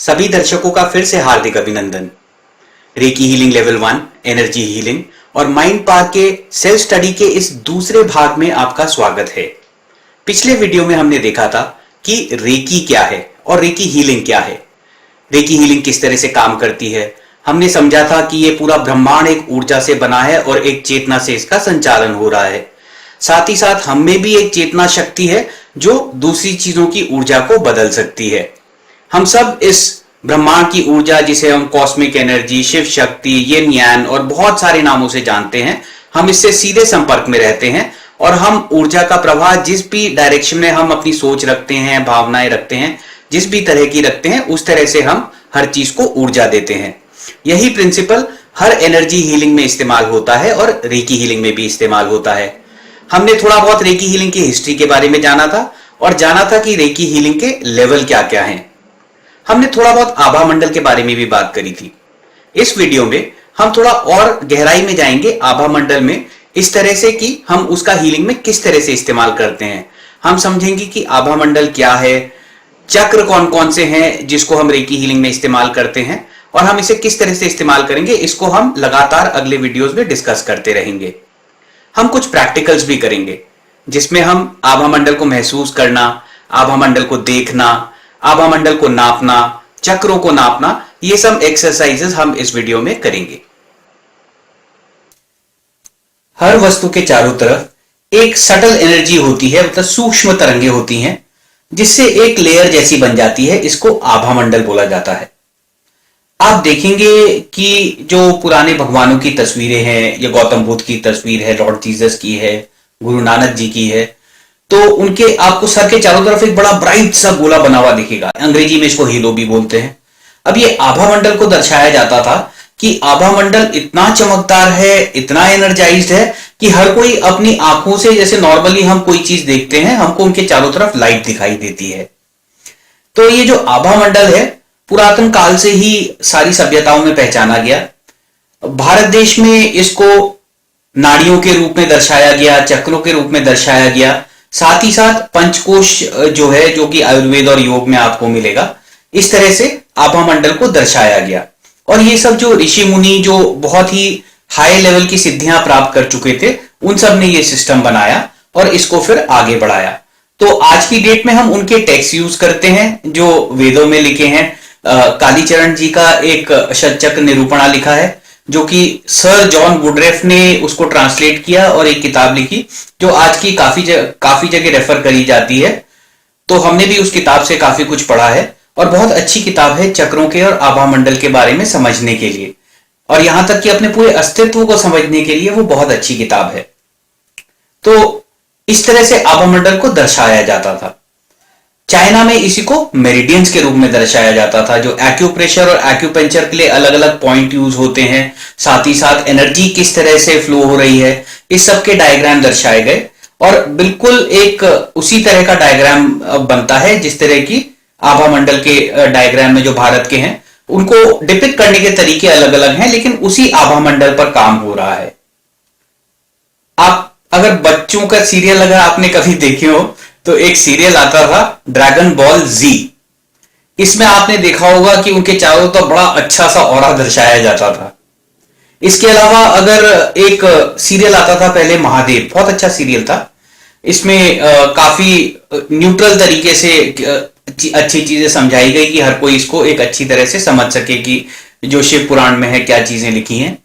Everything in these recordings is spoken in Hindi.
सभी दर्शकों का फिर से हार्दिक अभिनंदन। Recce healing level 1 energy healing और माइंड पार्क के सेल्फ स्टडी के इस दूसरे भाग में आपका स्वागत है। पिछले वीडियो में हमने देखा था कि रेकी क्या है और रेकी हीलिंग क्या है, रेकी हीलिंग किस तरह से काम करती है। हमने समझा था कि यह पूरा ब्रह्मांड एक ऊर्जा से बना है और एक चेतना से इसका संचालन हो रहा है। साथ ही साथ हम में भी एक चेतना शक्ति है जो दूसरी चीजों की ऊर्जा को बदल सकती है। हम सब इस ब्रह्मांड की ऊर्जा, जिसे हम कॉस्मिक एनर्जी, शिव शक्ति, यिन यान और बहुत सारे नामों से जानते हैं, हम इससे सीधे संपर्क में रहते हैं और हम ऊर्जा का प्रवाह जिस भी डायरेक्शन में हम अपनी सोच रखते हैं, भावनाएं रखते हैं, जिस भी तरह की रखते हैं, उस तरह से हम हर चीज को ऊर्जा देते हैं। यही प्रिंसिपल हर एनर्जी हीलिंग में इस्तेमाल होता है और रेकी हीलिंग में भी इस्तेमाल होता है। हमने थोड़ा बहुत रेकी हीलिंग की हिस्ट्री के बारे में जाना था और जाना था कि रेकी हीलिंग के लेवल क्या क्या हैं। हमने थोड़ा बहुत आभा मंडल के बारे में भी बात करी थी। इस वीडियो में हम थोड़ा और गहराई में जाएंगे आभा मंडल में, इस तरह से कि हम उसका हीलिंग में किस तरह से इस्तेमाल करते हैं। हम समझेंगे कि आभा मंडल क्या है, चक्र कौन कौन से हैं जिसको हम रेकी हीलिंग में इस्तेमाल करते हैं और हम इसे किस तरह से इस्तेमाल करेंगे, इसको हम लगातार अगले वीडियोस में डिस्कस करते रहेंगे। हम कुछ प्रैक्टिकल्स भी करेंगे जिसमें हम आभा मंडल को महसूस करना, आभा मंडल को देखना, आभा मंडल को नापना, चक्रों को नापना, ये सब एक्सरसाइजेस हम इस वीडियो में करेंगे। हर वस्तु के चारों तरफ एक सटल एनर्जी होती है, मतलब सूक्ष्म तरंगे होती हैं, जिससे एक लेयर जैसी बन जाती है। इसको आभा मंडल बोला जाता है। आप देखेंगे कि जो पुराने भगवानों की तस्वीरें हैं, या गौतम बुद्ध की तस्वीर है, लॉर्ड जीसस की है, गुरु नानक जी की है, तो उनके आपको सर के चारों तरफ एक बड़ा ब्राइट सा गोला बना हुआ दिखेगा। अंग्रेजी में इसको हीलो भी बोलते हैं। अब ये आभा मंडल को दर्शाया जाता था कि आभा मंडल इतना चमकदार है, इतना एनर्जाइज्ड है कि हर कोई अपनी आंखों से, जैसे नॉर्मली हम कोई चीज देखते हैं, हमको उनके चारों तरफ लाइट दिखाई देती है। तो ये जो आभा मंडल है, पुरातन काल से ही सारी सभ्यताओं में पहचाना गया। भारत देश में इसको नाड़ियों के रूप में दर्शाया गया, चक्रों के रूप में दर्शाया गया। साथ ही साथ पंचकोश जो है, जो कि आयुर्वेद और योग में आपको मिलेगा, इस तरह से आभा मंडल को दर्शाया गया। और ये सब जो ऋषि मुनि जो बहुत ही हाई लेवल की सिद्धियां प्राप्त कर चुके थे, उन सब ने ये सिस्टम बनाया और इसको फिर आगे बढ़ाया। तो आज की डेट में हम उनके टेक्स्ट यूज करते हैं जो वेदों में लिखे हैं। कालीचरण जी का एक शतचक्र निरूपणा लिखा है, जो कि सर जॉन वुडरेफ ने उसको ट्रांसलेट किया और एक किताब लिखी, जो आज की काफी जगह रेफर करी जाती है। तो हमने भी उस किताब से काफी कुछ पढ़ा है और बहुत अच्छी किताब है चक्रों के और आभा मंडल के बारे में समझने के लिए, और यहां तक कि अपने पूरे अस्तित्व को समझने के लिए वो बहुत अच्छी किताब है। तो इस तरह से आभा मंडल को दर्शाया जाता था। चाइना में इसी को मेरिडियंस के रूप में दर्शाया जाता था, जो एक्यूप्रेशर और एक्यूपंक्चर के लिए अलग अलग पॉइंट यूज होते हैं। साथ ही साथ एनर्जी किस तरह से फ्लो हो रही है, इस सब के डायग्राम दर्शाए गए। और बिल्कुल एक उसी तरह का डायग्राम बनता है जिस तरह की आभा मंडल के डायग्राम में जो भारत के हैं, उनको डिपिक्ट करने के तरीके अलग अलग हैं, लेकिन उसी आभा मंडल पर काम हो रहा है। आप अगर बच्चों का सीरियल अगर आपने कभी देखे हो, तो एक सीरियल आता था ड्रैगन बॉल जी। इसमें आपने देखा होगा कि उनके चारों तरफ बड़ा अच्छा सा ऑरा दर्शाया जाता था। इसके अलावा अगर एक सीरियल आता था पहले, महादेव, बहुत अच्छा सीरियल था। इसमें काफी न्यूट्रल तरीके से अच्छी चीजें समझाई गई कि हर कोई इसको एक अच्छी तरह से समझ सके कि जो शिव पुराण में है क्या चीजें लिखी हैं।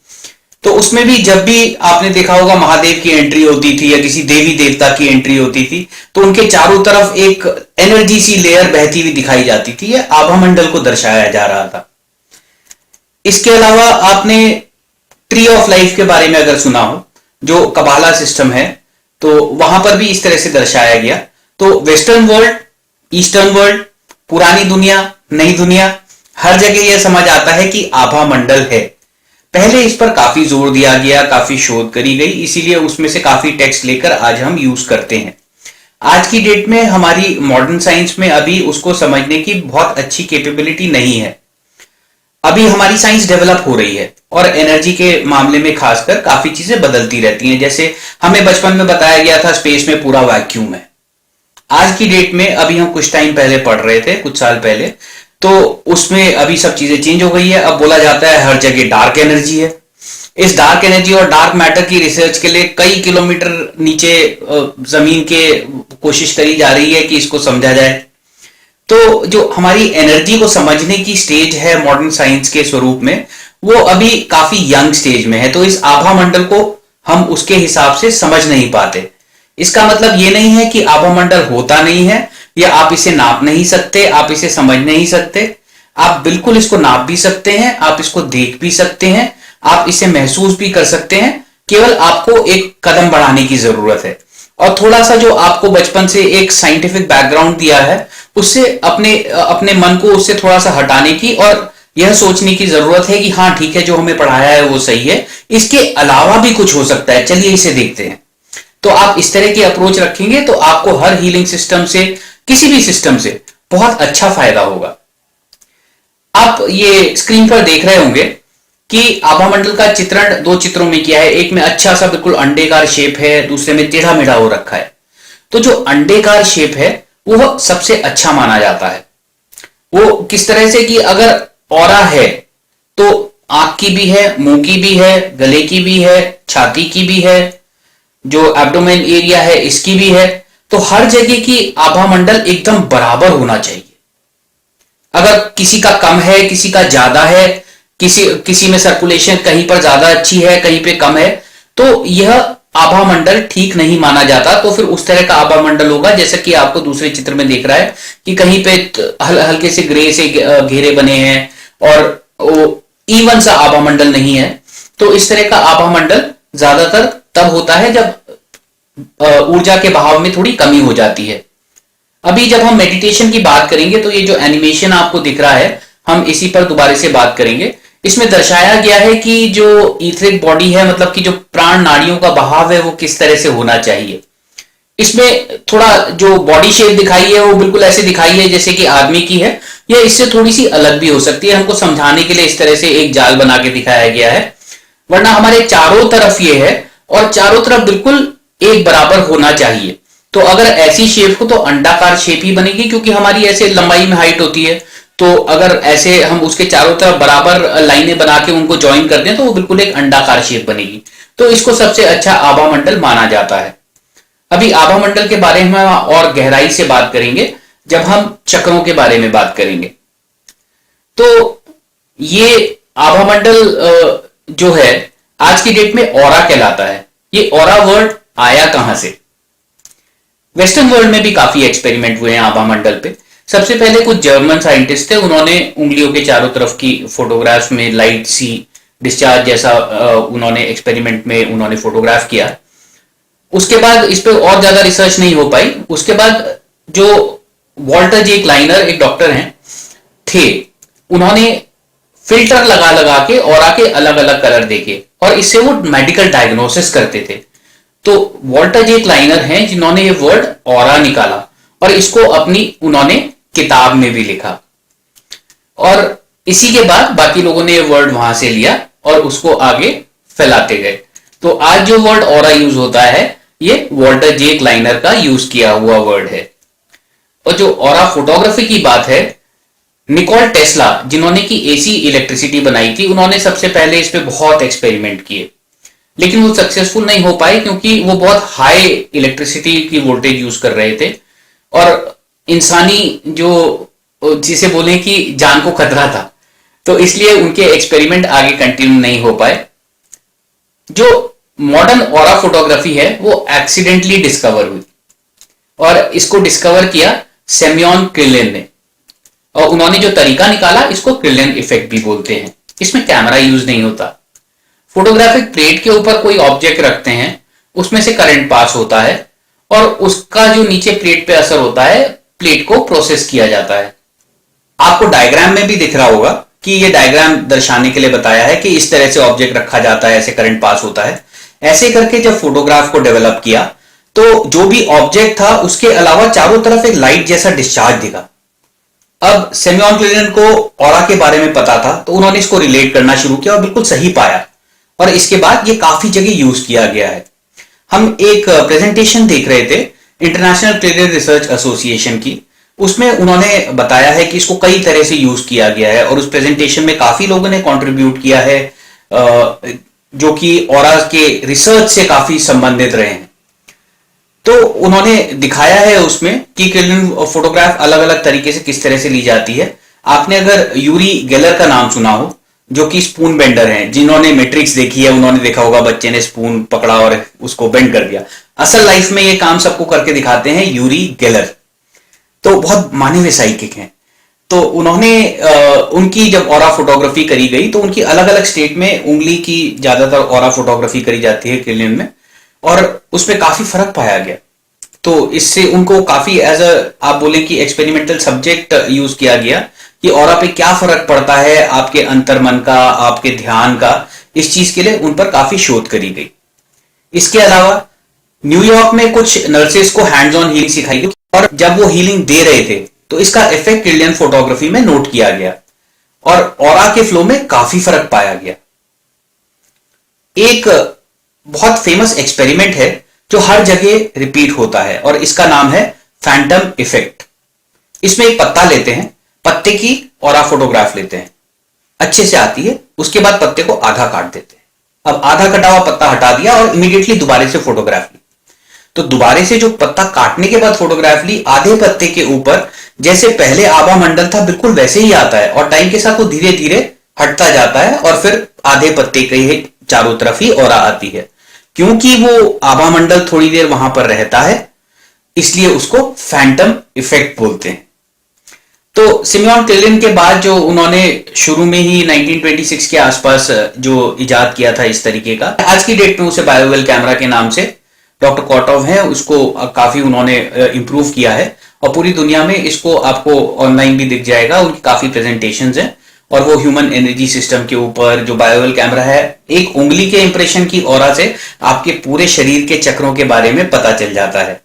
तो उसमें भी जब भी आपने देखा होगा महादेव की एंट्री होती थी या किसी देवी देवता की एंट्री होती थी, तो उनके चारों तरफ एक एनर्जी सी लेयर बहती हुई दिखाई जाती थी। यह आभा मंडल को दर्शाया जा रहा था। इसके अलावा आपने ट्री ऑफ लाइफ के बारे में अगर सुना हो, जो कबाला सिस्टम है, तो वहां पर भी इस तरह से दर्शाया गया। तो वेस्टर्न वर्ल्ड, ईस्टर्न वर्ल्ड, पुरानी दुनिया, नई दुनिया, हर जगह यह समझ आता है कि आभा मंडल है। पहले इस पर काफी जोर दिया गया, काफी शोध करी गई, इसीलिए उसमें से काफी टेक्स्ट लेकर आज हम यूज करते हैं। आज की डेट में हमारी मॉडर्न साइंस में अभी उसको समझने की बहुत अच्छी कैपेबिलिटी नहीं है। अभी हमारी साइंस डेवलप हो रही है और एनर्जी के मामले में खासकर काफी चीजें बदलती रहती हैं। जैसे हमें बचपन में बताया गया था स्पेस में पूरा वैक्यूम है। आज की डेट में, अभी हम कुछ टाइम पहले पढ़ रहे थे, कुछ साल पहले, तो उसमें अभी सब चीजें चेंज हो गई है। अब बोला जाता है हर जगह डार्क एनर्जी है। इस डार्क एनर्जी और डार्क मैटर की रिसर्च के लिए कई किलोमीटर नीचे जमीन के कोशिश करी जा रही है कि इसको समझा जाए। तो जो हमारी एनर्जी को समझने की स्टेज है मॉडर्न साइंस के स्वरूप में, वो अभी काफी यंग स्टेज में है। तो इस आभा मंडल को हम उसके हिसाब से समझ नहीं पाते। इसका मतलब ये नहीं है कि आभा मंडल होता नहीं है या आप इसे नाप नहीं सकते, आप इसे समझ नहीं सकते। आप बिल्कुल इसको नाप भी सकते हैं, आप इसको देख भी सकते हैं, आप इसे महसूस भी कर सकते हैं। केवल आपको एक कदम बढ़ाने की जरूरत है और थोड़ा सा जो आपको बचपन से एक साइंटिफिक बैकग्राउंड दिया है उससे अपने अपने मन को उससे थोड़ा सा हटाने की और यह सोचने की जरूरत है कि हाँ ठीक है, जो हमें पढ़ाया है वो सही है, इसके अलावा भी कुछ हो सकता है, चलिए इसे देखते हैं। तो आप इस तरह की अप्रोच रखेंगे तो आपको हर हीलिंग सिस्टम से, किसी भी सिस्टम से बहुत अच्छा फायदा होगा। आप ये स्क्रीन पर देख रहे होंगे कि आभा मंडल का चित्रण दो चित्रों में किया है। एक में अच्छा सा बिल्कुल अंडेकार शेप है, दूसरे में टेढ़ा मेढ़ा हो रखा है। तो जो अंडेकार शेप है वो सबसे अच्छा माना जाता है। वो किस तरह से कि अगर ऑरा है तो आंख की भी है, मुंह की भी है, गले की भी है, छाती की भी है, जो एब्डोमेन एरिया है इसकी भी है। तो हर जगह की आभा मंडल एकदम बराबर होना चाहिए। अगर किसी का कम है, किसी का ज्यादा है, किसी में सर्कुलेशन कहीं पर ज्यादा अच्छी है, कहीं पे कम है, तो यह आभा मंडल ठीक नहीं माना जाता। तो फिर उस तरह का आभा मंडल होगा जैसा कि आपको दूसरे चित्र में देख रहा है कि कहीं पे हल्के से ग्रे से घेरे बने हैं और वो इवन सा आभा मंडल नहीं है। तो इस तरह का आभा मंडल ज्यादातर तब होता है जब ऊर्जा के बहाव में थोड़ी कमी हो जाती है। अभी जब हम मेडिटेशन की बात करेंगे तो ये जो एनिमेशन आपको दिख रहा है, हम इसी पर दोबारा से बात करेंगे। इसमें दर्शाया गया है कि जो ईथरिक बॉडी है, मतलब कि जो प्राण नाड़ियों का बहाव है वो किस तरह से होना चाहिए। इसमें थोड़ा जो बॉडी शेप दिखाई है वो बिल्कुल ऐसे दिखाई है जैसे कि आदमी की है, या इससे थोड़ी सी अलग भी हो सकती है। हमको समझाने के लिए इस तरह से एक जाल बना के दिखाया गया है, वरना हमारे चारों तरफ ये है और चारों तरफ बिल्कुल एक बराबर होना चाहिए। तो अगर ऐसी शेप हो तो अंडाकार शेप ही बनेगी, क्योंकि हमारी ऐसे लंबाई में हाइट होती है। तो अगर ऐसे हम उसके चारों तरफ बराबर लाइनें बना के उनको ज्वाइन कर दें तो वो बिल्कुल एक अंडाकार शेप बनेगी। तो इसको सबसे अच्छा आभा मंडल माना जाता है। अभी आभा मंडल के बारे में और गहराई से बात करेंगे जब हम चक्रों के बारे में बात करेंगे। तो ये आभा मंडल जो है आज की डेट में ऑरा कहलाता है। ये ऑरा वर्ड आया कहां से? वेस्टर्न वर्ल्ड में भी काफी एक्सपेरिमेंट हुए हैं आभा मंडल पे। सबसे पहले कुछ जर्मन साइंटिस्ट थे, उन्होंने उंगलियों के चारों तरफ की फोटोग्राफ्स में लाइट सी डिस्चार्ज जैसा उन्होंने एक्सपेरिमेंट में उन्होंने फोटोग्राफ किया। उसके बाद इस पे और ज्यादा रिसर्च नहीं हो पाई। उसके बाद जो वॉल्टर जे क्लाइनर एक डॉक्टर हैं थे, उन्होंने फिल्टर लगा लगा के ऑरा के अलग अलग कलर देखे और इससे वो मेडिकल डायग्नोसिस करते थे। तो वॉल्टर जे क्लाइनर हैं जिन्होंने ये वर्ड ऑरा निकाला और इसको अपनी उन्होंने किताब में भी लिखा, और इसी के बाद बाकी लोगों ने ये वर्ड वहां से लिया और उसको आगे फैलाते गए। तो आज जो वर्ड ऑरा यूज होता है ये वॉल्टर जे क्लाइनर का यूज किया हुआ वर्ड है। और जो ऑरा फोटोग्राफी की बात है, निकोल टेस्ला जिन्होंने की एसी इलेक्ट्रिसिटी बनाई थी, उन्होंने सबसे पहले इस पे बहुत एक्सपेरिमेंट किए, लेकिन वो सक्सेसफुल नहीं हो पाए क्योंकि वो बहुत हाई इलेक्ट्रिसिटी की वोल्टेज यूज कर रहे थे और इंसानी जो जिसे बोले कि जान को खतरा था, तो इसलिए उनके एक्सपेरिमेंट आगे कंटिन्यू नहीं हो पाए। जो मॉडर्न ऑरा फोटोग्राफी है वो एक्सीडेंटली डिस्कवर हुई और इसको डिस्कवर किया सेमियोन क्रिलेन ने, और उन्होंने जो तरीका निकाला इसको क्रिलेन इफेक्ट भी बोलते हैं। इसमें कैमरा यूज नहीं होता। फोटोग्राफिक प्लेट के ऊपर कोई ऑब्जेक्ट रखते हैं, उसमें से करंट पास होता है और उसका जो नीचे प्लेट पे असर होता है, प्लेट को प्रोसेस किया जाता है। आपको डायग्राम में भी दिख रहा होगा कि ये डायग्राम दर्शाने के लिए बताया है कि इस तरह से ऑब्जेक्ट रखा जाता है, ऐसे करंट पास होता है। ऐसे करके जब फोटोग्राफ को डेवलप किया तो जो भी ऑब्जेक्ट था उसके अलावा चारों तरफ एक लाइट जैसा डिस्चार्ज दिखा। अब सेमियोन क्रिलेन को ऑरा के बारे में पता था तो उन्होंने इसको रिलेट करना शुरू किया और बिल्कुल सही पाया, और इसके बाद ये काफी जगह यूज किया गया है। हम एक प्रेजेंटेशन देख रहे थे इंटरनेशनल क्रिलेन रिसर्च एसोसिएशन की, उसमें उन्होंने बताया है कि इसको कई तरह से यूज किया गया है और उस प्रेजेंटेशन में काफी लोगों ने कंट्रीब्यूट किया है, जो कि ऑरा के रिसर्च से काफी संबंधित रहे हैं। तो उन्होंने दिखाया है उसमें कि किरलिन फोटोग्राफ अलग अलग तरीके से किस तरह से ली जाती है। आपने अगर यूरी गेलर का नाम सुना हो, जो कि स्पून बेंडर हैं, जिन्होंने मैट्रिक्स देखी है उन्होंने देखा होगा बच्चे ने स्पून पकड़ा और उसको बेंड कर दिया। असल लाइफ में ये काम सबको करके दिखाते हैं यूरी गेलर। तो बहुत माने हुए साइकिक हैं। तो उन्होंने उनकी जब ऑरा फोटोग्राफी करी गई तो उनकी अलग अलग स्टेट में उंगली की ज्यादातर ऑरा फोटोग्राफी करी जाती है किरलिन में, और उसमें काफी फर्क पाया गया। तो इससे उनको काफी एज अ आप बोले कि एक्सपेरिमेंटल सब्जेक्ट यूज किया गया कि ऑरा पे क्या फर्क पड़ता है आपके अंतर्मन का, आपके ध्यान का। इस चीज के लिए उन पर काफी शोध करी गई। इसके अलावा न्यूयॉर्क में कुछ नर्सेस को हैंड्स ऑन हीलिंग सिखाई गई और जब वो हीलिंग दे रहे थे तो इसका इफेक्ट किरलिन फोटोग्राफी में नोट किया गया और ऑरा के फ्लो में काफी फर्क पाया गया। एक बहुत फेमस एक्सपेरिमेंट है जो हर जगह रिपीट होता है और इसका नाम है फैंटम इफेक्ट। इसमें एक पत्ता लेते हैं, पत्ते की ऑरा फोटोग्राफ लेते हैं, अच्छे से आती है, उसके बाद पत्ते को आधा काट देते हैं। अब आधा कटा हुआ पत्ता हटा दिया और इमीडिएटली दोबारे से फोटोग्राफ ली। तो दोबारे से जो पत्ता काटने के बाद फोटोग्राफ ली, आधे पत्ते के ऊपर जैसे पहले आभा मंडल था बिल्कुल वैसे ही आता है और टाइम के साथ वो धीरे धीरे हटता जाता है और फिर आधे पत्ते के चारों तरफ ही ऑरा आती है। क्योंकि वो आभा मंडल थोड़ी देर वहां पर रहता है, इसलिए उसको फैंटम इफेक्ट बोलते हैं। तो सिमियॉन किरलिन के बाद जो उन्होंने शुरू में ही 1926 के आसपास जो इजाद किया था इस तरीके का, आज की डेट में उसे बायोवेल कैमरा के नाम से डॉक्टर कॉटोव है, उसको काफी उन्होंने इंप्रूव किया है और पूरी दुनिया में इसको आपको ऑनलाइन भी दिख जाएगा। उनकी काफी प्रेजेंटेशंस हैं और वो ह्यूमन एनर्जी सिस्टम के ऊपर जो बायोवेल कैमरा है, एक उंगली के इंप्रेशन की ऑरा से आपके पूरे शरीर के चक्रों के बारे में पता चल जाता है।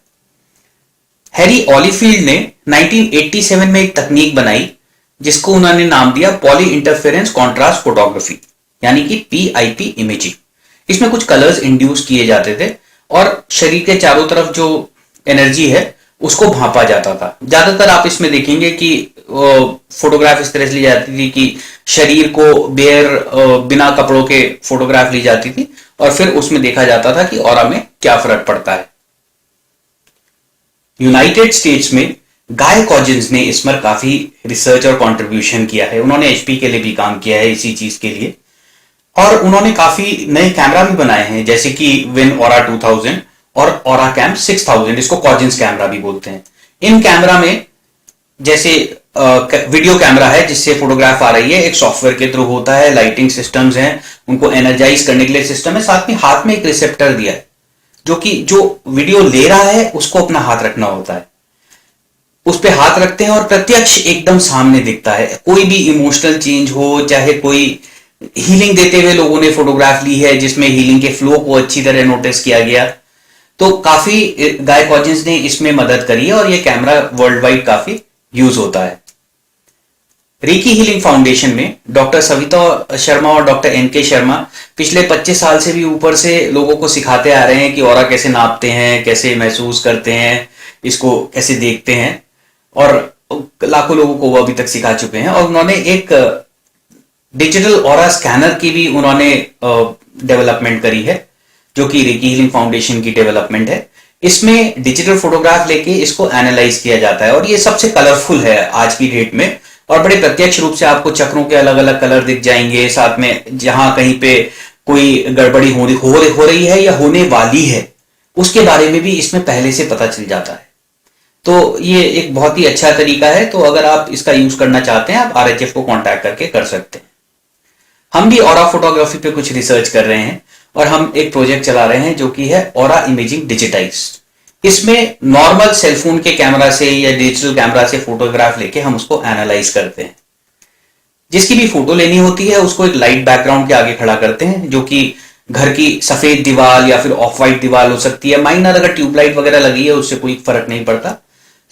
हैरी ऑलीफील्ड ने 1987 में एक तकनीक बनाई जिसको उन्होंने नाम दिया पॉली इंटरफेरेंस कॉन्ट्रास्ट फोटोग्राफी, यानी कि PIP इमेजिंग। इसमें कुछ कलर्स इंड्यूस किए जाते थे और शरीर के चारों तरफ जो एनर्जी है उसको भांपा जाता था। ज्यादातर आप इसमें देखेंगे कि फोटोग्राफ इस तरह से ली जाती थी कि शरीर को बिना कपड़ों के फोटोग्राफ ली जाती थी और फिर उसमें देखा जाता था कि ऑरा में क्या फर्क पड़ता है। यूनाइटेड स्टेट्स में गाय कॉजिन्स ने इस पर काफी रिसर्च और कंट्रीब्यूशन किया है। उन्होंने HP के लिए भी काम किया है इसी चीज के लिए और उन्होंने काफी नए कैमरा भी बनाए हैं, जैसे कि विन ऑरा 2000 और ऑरा कैम 6000, इसको कॉजिन्स कैमरा भी बोलते हैं। इन कैमरा में जैसे वीडियो कैमरा है जिससे फोटोग्राफ आ रही है, एक सॉफ्टवेयर के थ्रू होता है, लाइटिंग सिस्टम्स हैं, उनको एनर्जाइज करने के लिए सिस्टम है, साथ में हाथ में एक रिसेप्टर दिया है जो कि जो वीडियो ले रहा है उसको अपना हाथ रखना होता है। उस पे हाथ रखते हैं और प्रत्यक्ष एकदम सामने दिखता है। कोई भी इमोशनल चेंज हो, चाहे कोई हीलिंग देते हुए लोगों ने फोटोग्राफ ली है जिसमें हीलिंग के फ्लो को अच्छी तरह नोटिस किया गया, तो काफी गाय कॉजिन्स ने इसमें मदद करी है और यह कैमरा वर्ल्ड वाइड काफी यूज होता है। रेकी हीलिंग फाउंडेशन में डॉक्टर सविता शर्मा और डॉक्टर NK शर्मा पिछले 25 साल से भी ऊपर से लोगों को सिखाते आ रहे हैं कि ऑरा कैसे नापते हैं, कैसे महसूस करते हैं, इसको कैसे देखते हैं, और लाखों लोगों को वो अभी तक सिखा चुके हैं। और उन्होंने एक डिजिटल ऑरा स्कैनर की भी उन्होंने डेवलपमेंट करी है जो कि रेकी हीलिंग फाउंडेशन की डेवलपमेंट है। इसमें डिजिटल फोटोग्राफ लेके इसको एनालाइज किया जाता है और ये सबसे कलरफुल है आज की डेट में और बड़े प्रत्यक्ष रूप से आपको चक्रों के अलग अलग कलर दिख जाएंगे। साथ में जहां कहीं पे कोई गड़बड़ी हो रही है या होने वाली है उसके बारे में भी इसमें पहले से पता चल जाता है। तो ये एक बहुत ही अच्छा तरीका है। तो अगर आप इसका यूज करना चाहते हैं आप RHF को कांटेक्ट करके कर सकते हैं। हम भी ऑरा फोटोग्राफी पे कुछ रिसर्च कर रहे हैं और हम एक प्रोजेक्ट चला रहे हैं जो कि है ऑरा इमेजिंग डिजिटाइज्ड। इसमें नॉर्मल सेलफोन के कैमरा से या डिजिटल कैमरा से फोटोग्राफ लेके हम उसको एनालाइज करते हैं। जिसकी भी फोटो लेनी होती है उसको एक लाइट बैकग्राउंड के आगे खड़ा करते हैं, जो कि घर की सफेद दीवार या फिर ऑफ वाइट दीवार हो सकती है। माइनर अगर ट्यूबलाइट वगैरह लगी है उससे कोई फर्क नहीं पड़ता।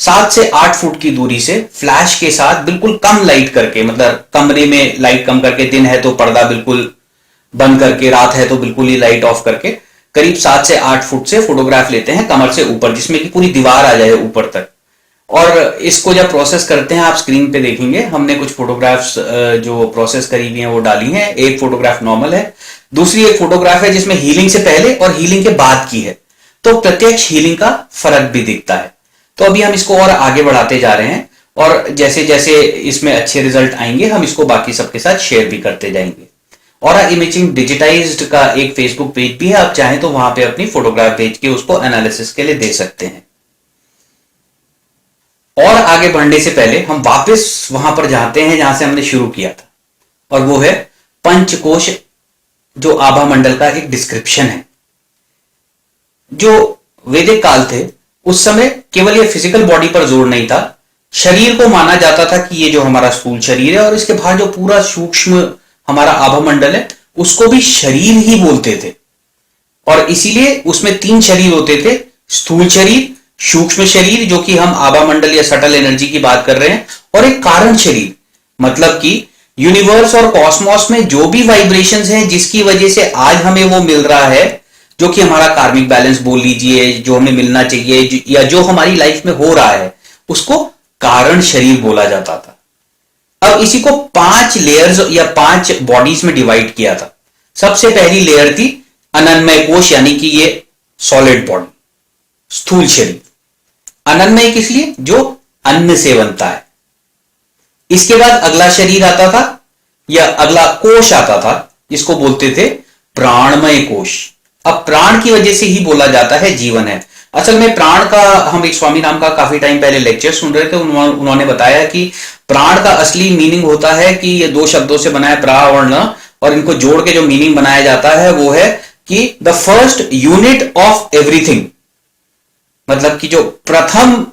7 से 8 फुट की दूरी से फ्लैश के साथ बिल्कुल कम लाइट करके, मतलब कमरे में लाइट कम करके, दिन है तो पर्दा बिल्कुल बंद करके, रात है तो बिल्कुल ही लाइट ऑफ करके, करीब 7 से 8 फुट से फोटोग्राफ लेते हैं कमर से ऊपर, जिसमें कि पूरी दीवार आ जाए ऊपर तक। और इसको जब प्रोसेस करते हैं, आप स्क्रीन पे देखेंगे हमने कुछ फोटोग्राफ्स जो प्रोसेस करी हुई हैं वो डाली हैं। एक फोटोग्राफ नॉर्मल है, दूसरी एक फोटोग्राफ है जिसमें हीलिंग से पहले और हीलिंग के बाद की है, तो प्रत्यक्ष हीलिंग का फर्क भी दिखता है। तो अभी हम इसको और आगे बढ़ाते जा रहे हैं और जैसे जैसे इसमें अच्छे रिजल्ट आएंगे हम इसको बाकी सबके साथ शेयर भी करते जाएंगे। और इमेजिंग डिजिटाइज्ड का एक फेसबुक पेज भी है, आप चाहें तो वहां पे अपनी फोटोग्राफ भेज के उसको एनालिसिस के लिए दे सकते हैं। और आगे बढ़ने से पहले हम वापस वहां पर जाते हैं जहां से हमने शुरू किया था, और वो है पंचकोश, जो आभा मंडल का एक डिस्क्रिप्शन है। जो वैदिक काल थे उस समय केवल ये फिजिकल बॉडी पर जोर नहीं था, शरीर को माना जाता था कि ये जो हमारा स्थूल शरीर है और इसके बाहर जो पूरा सूक्ष्म हमारा आभा मंडल है उसको भी शरीर ही बोलते थे। और इसीलिए उसमें 3 शरीर होते थे, स्थूल शरीर, सूक्ष्म शरीर जो कि हम आभा मंडल या सटल एनर्जी की बात कर रहे हैं, और एक कारण शरीर, मतलब कि यूनिवर्स और कॉस्मोस में जो भी वाइब्रेशंस हैं जिसकी वजह से आज हमें वो मिल रहा है, जो कि हमारा कार्मिक बैलेंस बोल लीजिए, जो हमें मिलना चाहिए या जो हमारी लाइफ में हो रहा है, उसको कारण शरीर बोला जाता था। अब इसी को 5 लेयर्स या 5 बॉडीज में डिवाइड किया था। सबसे पहली लेयर थी अनन्मय कोश, यानी कि ये सॉलिड बॉडी, स्थूल शरीर। अनन्मय किस लिए? जो अन्न से बनता है। इसके बाद अगला शरीर आता था या अगला कोश आता था, जिसको बोलते थे प्राणमय कोश। अब प्राण की वजह से ही बोला जाता है जीवन है। असल में प्राण का हम एक स्वामी नाम का काफी टाइम पहले लेक्चर सुन रहे थे, उन्होंने बताया कि प्राण का असली मीनिंग होता है कि ये 2 शब्दों से बना है, प्रा और न, और इनको जोड़ के जो मीनिंग बनाया जाता है वो है कि the first unit of everything, मतलब कि जो प्रथम,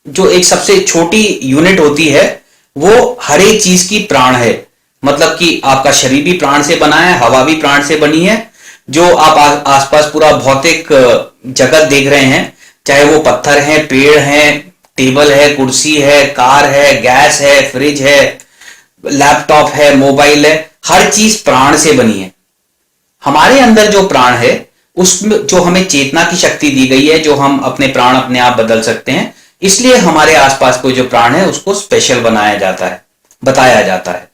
जो एक सबसे छोटी यूनिट होती है वो हर एक चीज की प्राण है। मतलब कि आपका शरीर भी प्राण से बना है, हवा भी प्राण से बनी है, जो आप आसपास पूरा भौतिक जगत देख रहे हैं, चाहे वो पत्थर है, पेड़ है, टेबल है, कुर्सी है, कार है, गैस है, फ्रिज है, लैपटॉप है, मोबाइल है, हर चीज प्राण से बनी है। हमारे अंदर जो प्राण है उसमें जो हमें चेतना की शक्ति दी गई है, जो हम अपने प्राण अपने आप बदल सकते हैं, इसलिए हमारे आसपास कोई जो प्राण है उसको स्पेशल बनाया जाता है, बताया जाता है।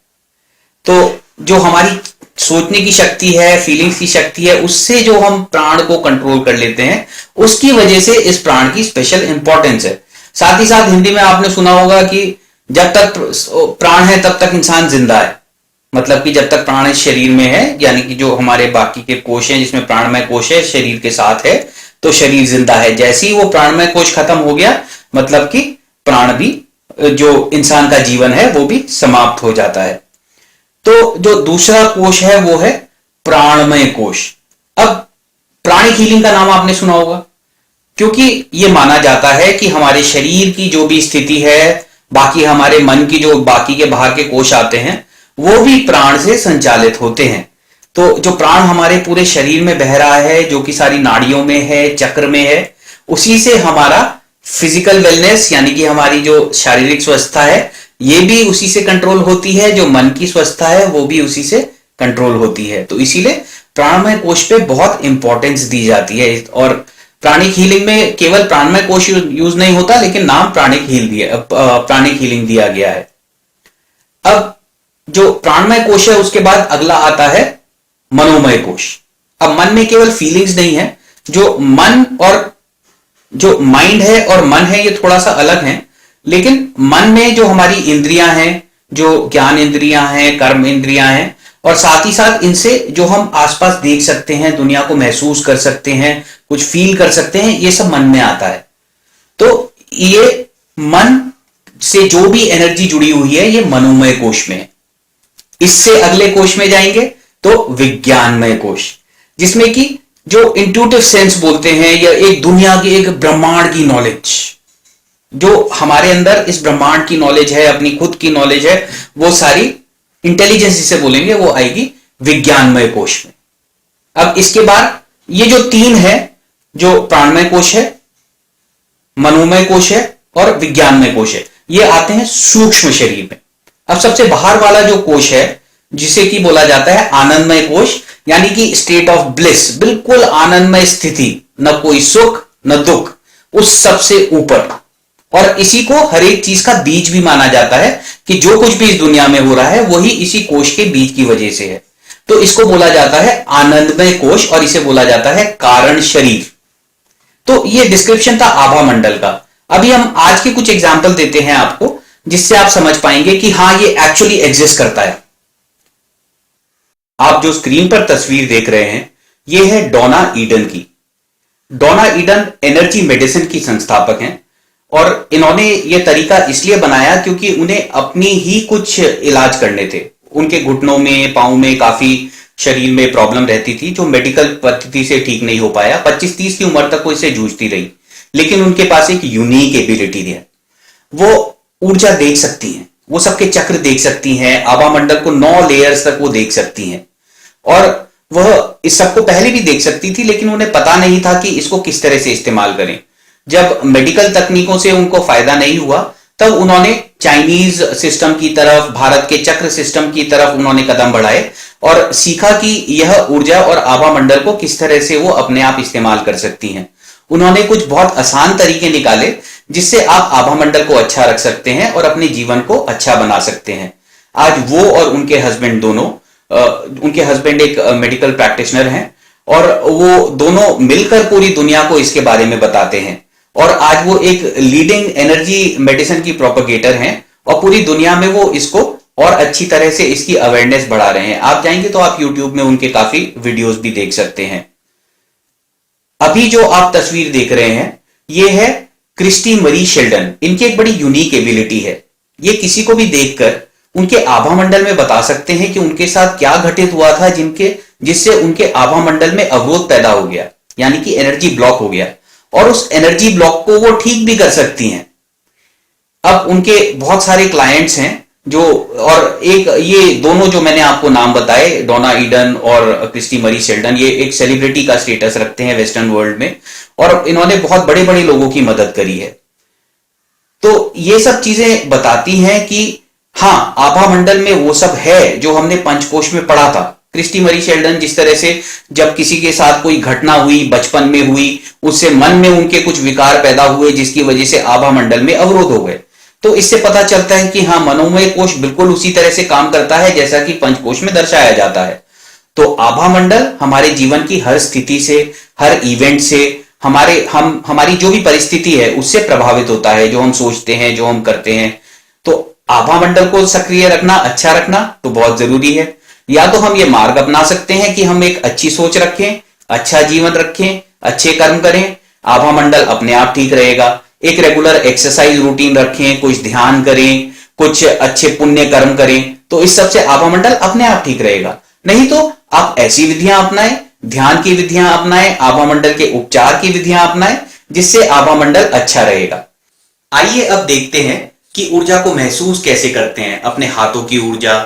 तो जो हमारी सोचने की शक्ति है, फीलिंग्स की शक्ति है, उससे जो हम प्राण को कंट्रोल कर लेते हैं, उसकी वजह से इस प्राण की स्पेशल इंपॉर्टेंस है। साथ ही साथ हिंदी में आपने सुना होगा कि जब तक प्राण है तब तक इंसान जिंदा है। मतलब कि जब तक प्राण इस शरीर में है, यानी कि जो हमारे बाकी के कोश हैं जिसमें प्राणमय कोश है शरीर के साथ है, तो शरीर जिंदा है। जैसे ही वो प्राणमय कोश खत्म हो गया, मतलब कि प्राण भी, जो इंसान का जीवन है वो भी समाप्त हो जाता है। तो जो दूसरा कोश है वो है प्राणमय कोश। अब प्राणिक हीलिंग का नाम आपने सुना होगा, क्योंकि यह माना जाता है कि हमारे शरीर की जो भी स्थिति है, बाकी हमारे मन की जो बाकी के बाहर के कोश आते हैं, वो भी प्राण से संचालित होते हैं। तो जो प्राण हमारे पूरे शरीर में बह रहा है, जो कि सारी नाड़ियों में है, चक्र में है, उसी से हमारा फिजिकल वेलनेस, यानी कि हमारी जो शारीरिक स्वस्थता है, ये भी उसी से कंट्रोल होती है। जो मन की स्वस्थता है वो भी उसी से कंट्रोल होती है। तो इसीलिए प्राणमय कोश पे बहुत इंपॉर्टेंस दी जाती है। और प्राणिक हीलिंग में केवल प्राणमय कोश यूज नहीं होता, लेकिन नाम प्राणिक हीलिंग दिया गया है। अब जो प्राणमय कोश है उसके बाद अगला आता है मनोमय कोश। अब मन में केवल फीलिंग्स नहीं है, जो मन और जो माइंड है और मन है ये थोड़ा सा अलग है, लेकिन मन में जो हमारी इंद्रियां हैं, जो ज्ञान इंद्रियां हैं, कर्म इंद्रियां हैं, और साथ ही साथ इनसे जो हम आसपास देख सकते हैं, दुनिया को महसूस कर सकते हैं, कुछ फील कर सकते हैं, ये सब मन में आता है। तो ये मन से जो भी एनर्जी जुड़ी हुई है ये मनोमय कोश में है। इससे अगले कोश में जाएंगे तो विज्ञानमय कोश, जिसमें कि जो इंट्यूटिव सेंस बोलते हैं, या एक दुनिया की, एक ब्रह्मांड की नॉलेज, जो हमारे अंदर इस ब्रह्मांड की नॉलेज है, अपनी खुद की नॉलेज है, वो सारी इंटेलिजेंस जिसे बोलेंगे वो आएगी विज्ञानमय कोश में। अब इसके बाद ये जो 3 है, जो प्राणमय कोश है, मनोमय कोश है और विज्ञानमय कोश है, ये आते हैं सूक्ष्म शरीर में। अब सबसे बाहर वाला जो कोश है, जिसे कि बोला जाता है आनंदमय कोश, यानी कि स्टेट ऑफ ब्लिस, बिल्कुल आनंदमय स्थिति, न कोई सुख न दुख, उस सबसे ऊपर, और इसी को हर एक चीज का बीज भी माना जाता है कि जो कुछ भी इस दुनिया में हो रहा है वही इसी कोश के बीज की वजह से है। तो इसको बोला जाता है आनंदमय कोश और इसे बोला जाता है कारण शरीर। तो ये डिस्क्रिप्शन था आभा मंडल का। अभी हम आज के कुछ एग्जाम्पल देते हैं आपको, जिससे आप समझ पाएंगे कि हाँ ये एक्चुअली एग्जिस्ट करता है। आप जो स्क्रीन पर तस्वीर देख रहे हैं ये है डोना ईडन की। डोना ईडन एनर्जी मेडिसिन की संस्थापक हैं और इन्होंने ये तरीका इसलिए बनाया क्योंकि उन्हें अपनी ही कुछ इलाज करने थे। उनके घुटनों में, पांव में काफी शरीर में प्रॉब्लम रहती थी जो मेडिकल पद्धति से ठीक नहीं हो पाया। 25-30 की उम्र तक वो इससे जूझती रही, लेकिन उनके पास एक यूनिक एबिलिटी है। वो ऊर्जा देख सकती हैं, वो सबके चक्र देख सकती हैं, आभा मंडल को 9 लेयर्स तक वो देख सकती हैं और वह इस सबको पहले भी देख सकती थी, लेकिन उन्हें पता नहीं था कि इसको किस तरह से इस्तेमाल करें। जब मेडिकल तकनीकों से उनको फायदा नहीं हुआ तब उन्होंने चाइनीज सिस्टम की तरफ, भारत के चक्र सिस्टम की तरफ उन्होंने कदम बढ़ाए और सीखा कि यह ऊर्जा और आभा मंडल को किस तरह से वो अपने आप इस्तेमाल कर सकती हैं। उन्होंने कुछ बहुत आसान तरीके निकाले जिससे आप आभा मंडल को अच्छा रख सकते हैं और अपने जीवन को अच्छा बना सकते हैं। आज वो और उनके हस्बैंड दोनों, उनके हस्बैंड एक मेडिकल प्रैक्टिशनर हैं और वो दोनों मिलकर पूरी दुनिया को इसके बारे में बताते हैं और आज वो एक लीडिंग एनर्जी मेडिसिन की प्रोपेगेटर हैं और पूरी दुनिया में वो इसको और अच्छी तरह से इसकी अवेयरनेस बढ़ा रहे हैं। आप जाएंगे तो आप यूट्यूब में उनके काफी वीडियोस भी देख सकते हैं। अभी जो आप तस्वीर देख रहे हैं ये है क्रिस्टी मरी शेल्डन। इनकी एक बड़ी यूनिक एबिलिटी है, ये किसी को भी देखकर उनके आभा मंडल में बता सकते हैं कि उनके साथ क्या घटित हुआ था जिससे उनके आभा मंडल में अवरोध पैदा हो गया, यानी कि एनर्जी ब्लॉक हो गया, और उस एनर्जी ब्लॉक को वो ठीक भी कर सकती हैं। अब उनके बहुत सारे क्लाइंट्स हैं जो, और एक ये दोनों जो मैंने आपको नाम बताए, डोना ईडन और क्रिस्टी मरी शेल्डन, ये एक सेलिब्रिटी का स्टेटस रखते हैं वेस्टर्न वर्ल्ड में और इन्होंने बहुत बड़े बड़े लोगों की मदद करी है। तो ये सब चीजें बताती हैं कि हाँ, आभा मंडल में वो सब है जो हमने पंचकोश में पढ़ा था। क्रिस्टी मरी शेल्डन जिस तरह से जब किसी के साथ कोई घटना हुई, बचपन में हुई, उससे मन में उनके कुछ विकार पैदा हुए जिसकी वजह से आभा मंडल में अवरोध हो गए, तो इससे पता चलता है कि हाँ, मनोमय कोश बिल्कुल उसी तरह से काम करता है जैसा कि पंचकोश में दर्शाया जाता है। तो आभा मंडल हमारे जीवन की हर स्थिति से, हर इवेंट से, हमारी जो भी परिस्थिति है उससे प्रभावित होता है, जो हम सोचते हैं, जो हम करते हैं। तो आभा मंडल को सक्रिय रखना, अच्छा रखना तो बहुत जरूरी है। या तो हम ये मार्ग अपना सकते हैं कि हम एक अच्छी सोच रखें, अच्छा जीवन रखें, अच्छे कर्म करें, आभा मंडल अपने आप ठीक रहेगा। एक रेगुलर एक्सरसाइज रूटीन रखें, कुछ ध्यान करें, कुछ अच्छे पुण्य कर्म करें, तो इस सबसे आभा मंडल अपने आप ठीक रहेगा। नहीं तो आप ऐसी विधियां अपनाएं, ध्यान की विधियां अपनाएं, आभा मंडल के उपचार की विधियां अपनाएं, जिससे आभा मंडल अच्छा रहेगा। आइए अब देखते हैं कि ऊर्जा को महसूस कैसे करते हैं। अपने हाथों की ऊर्जा,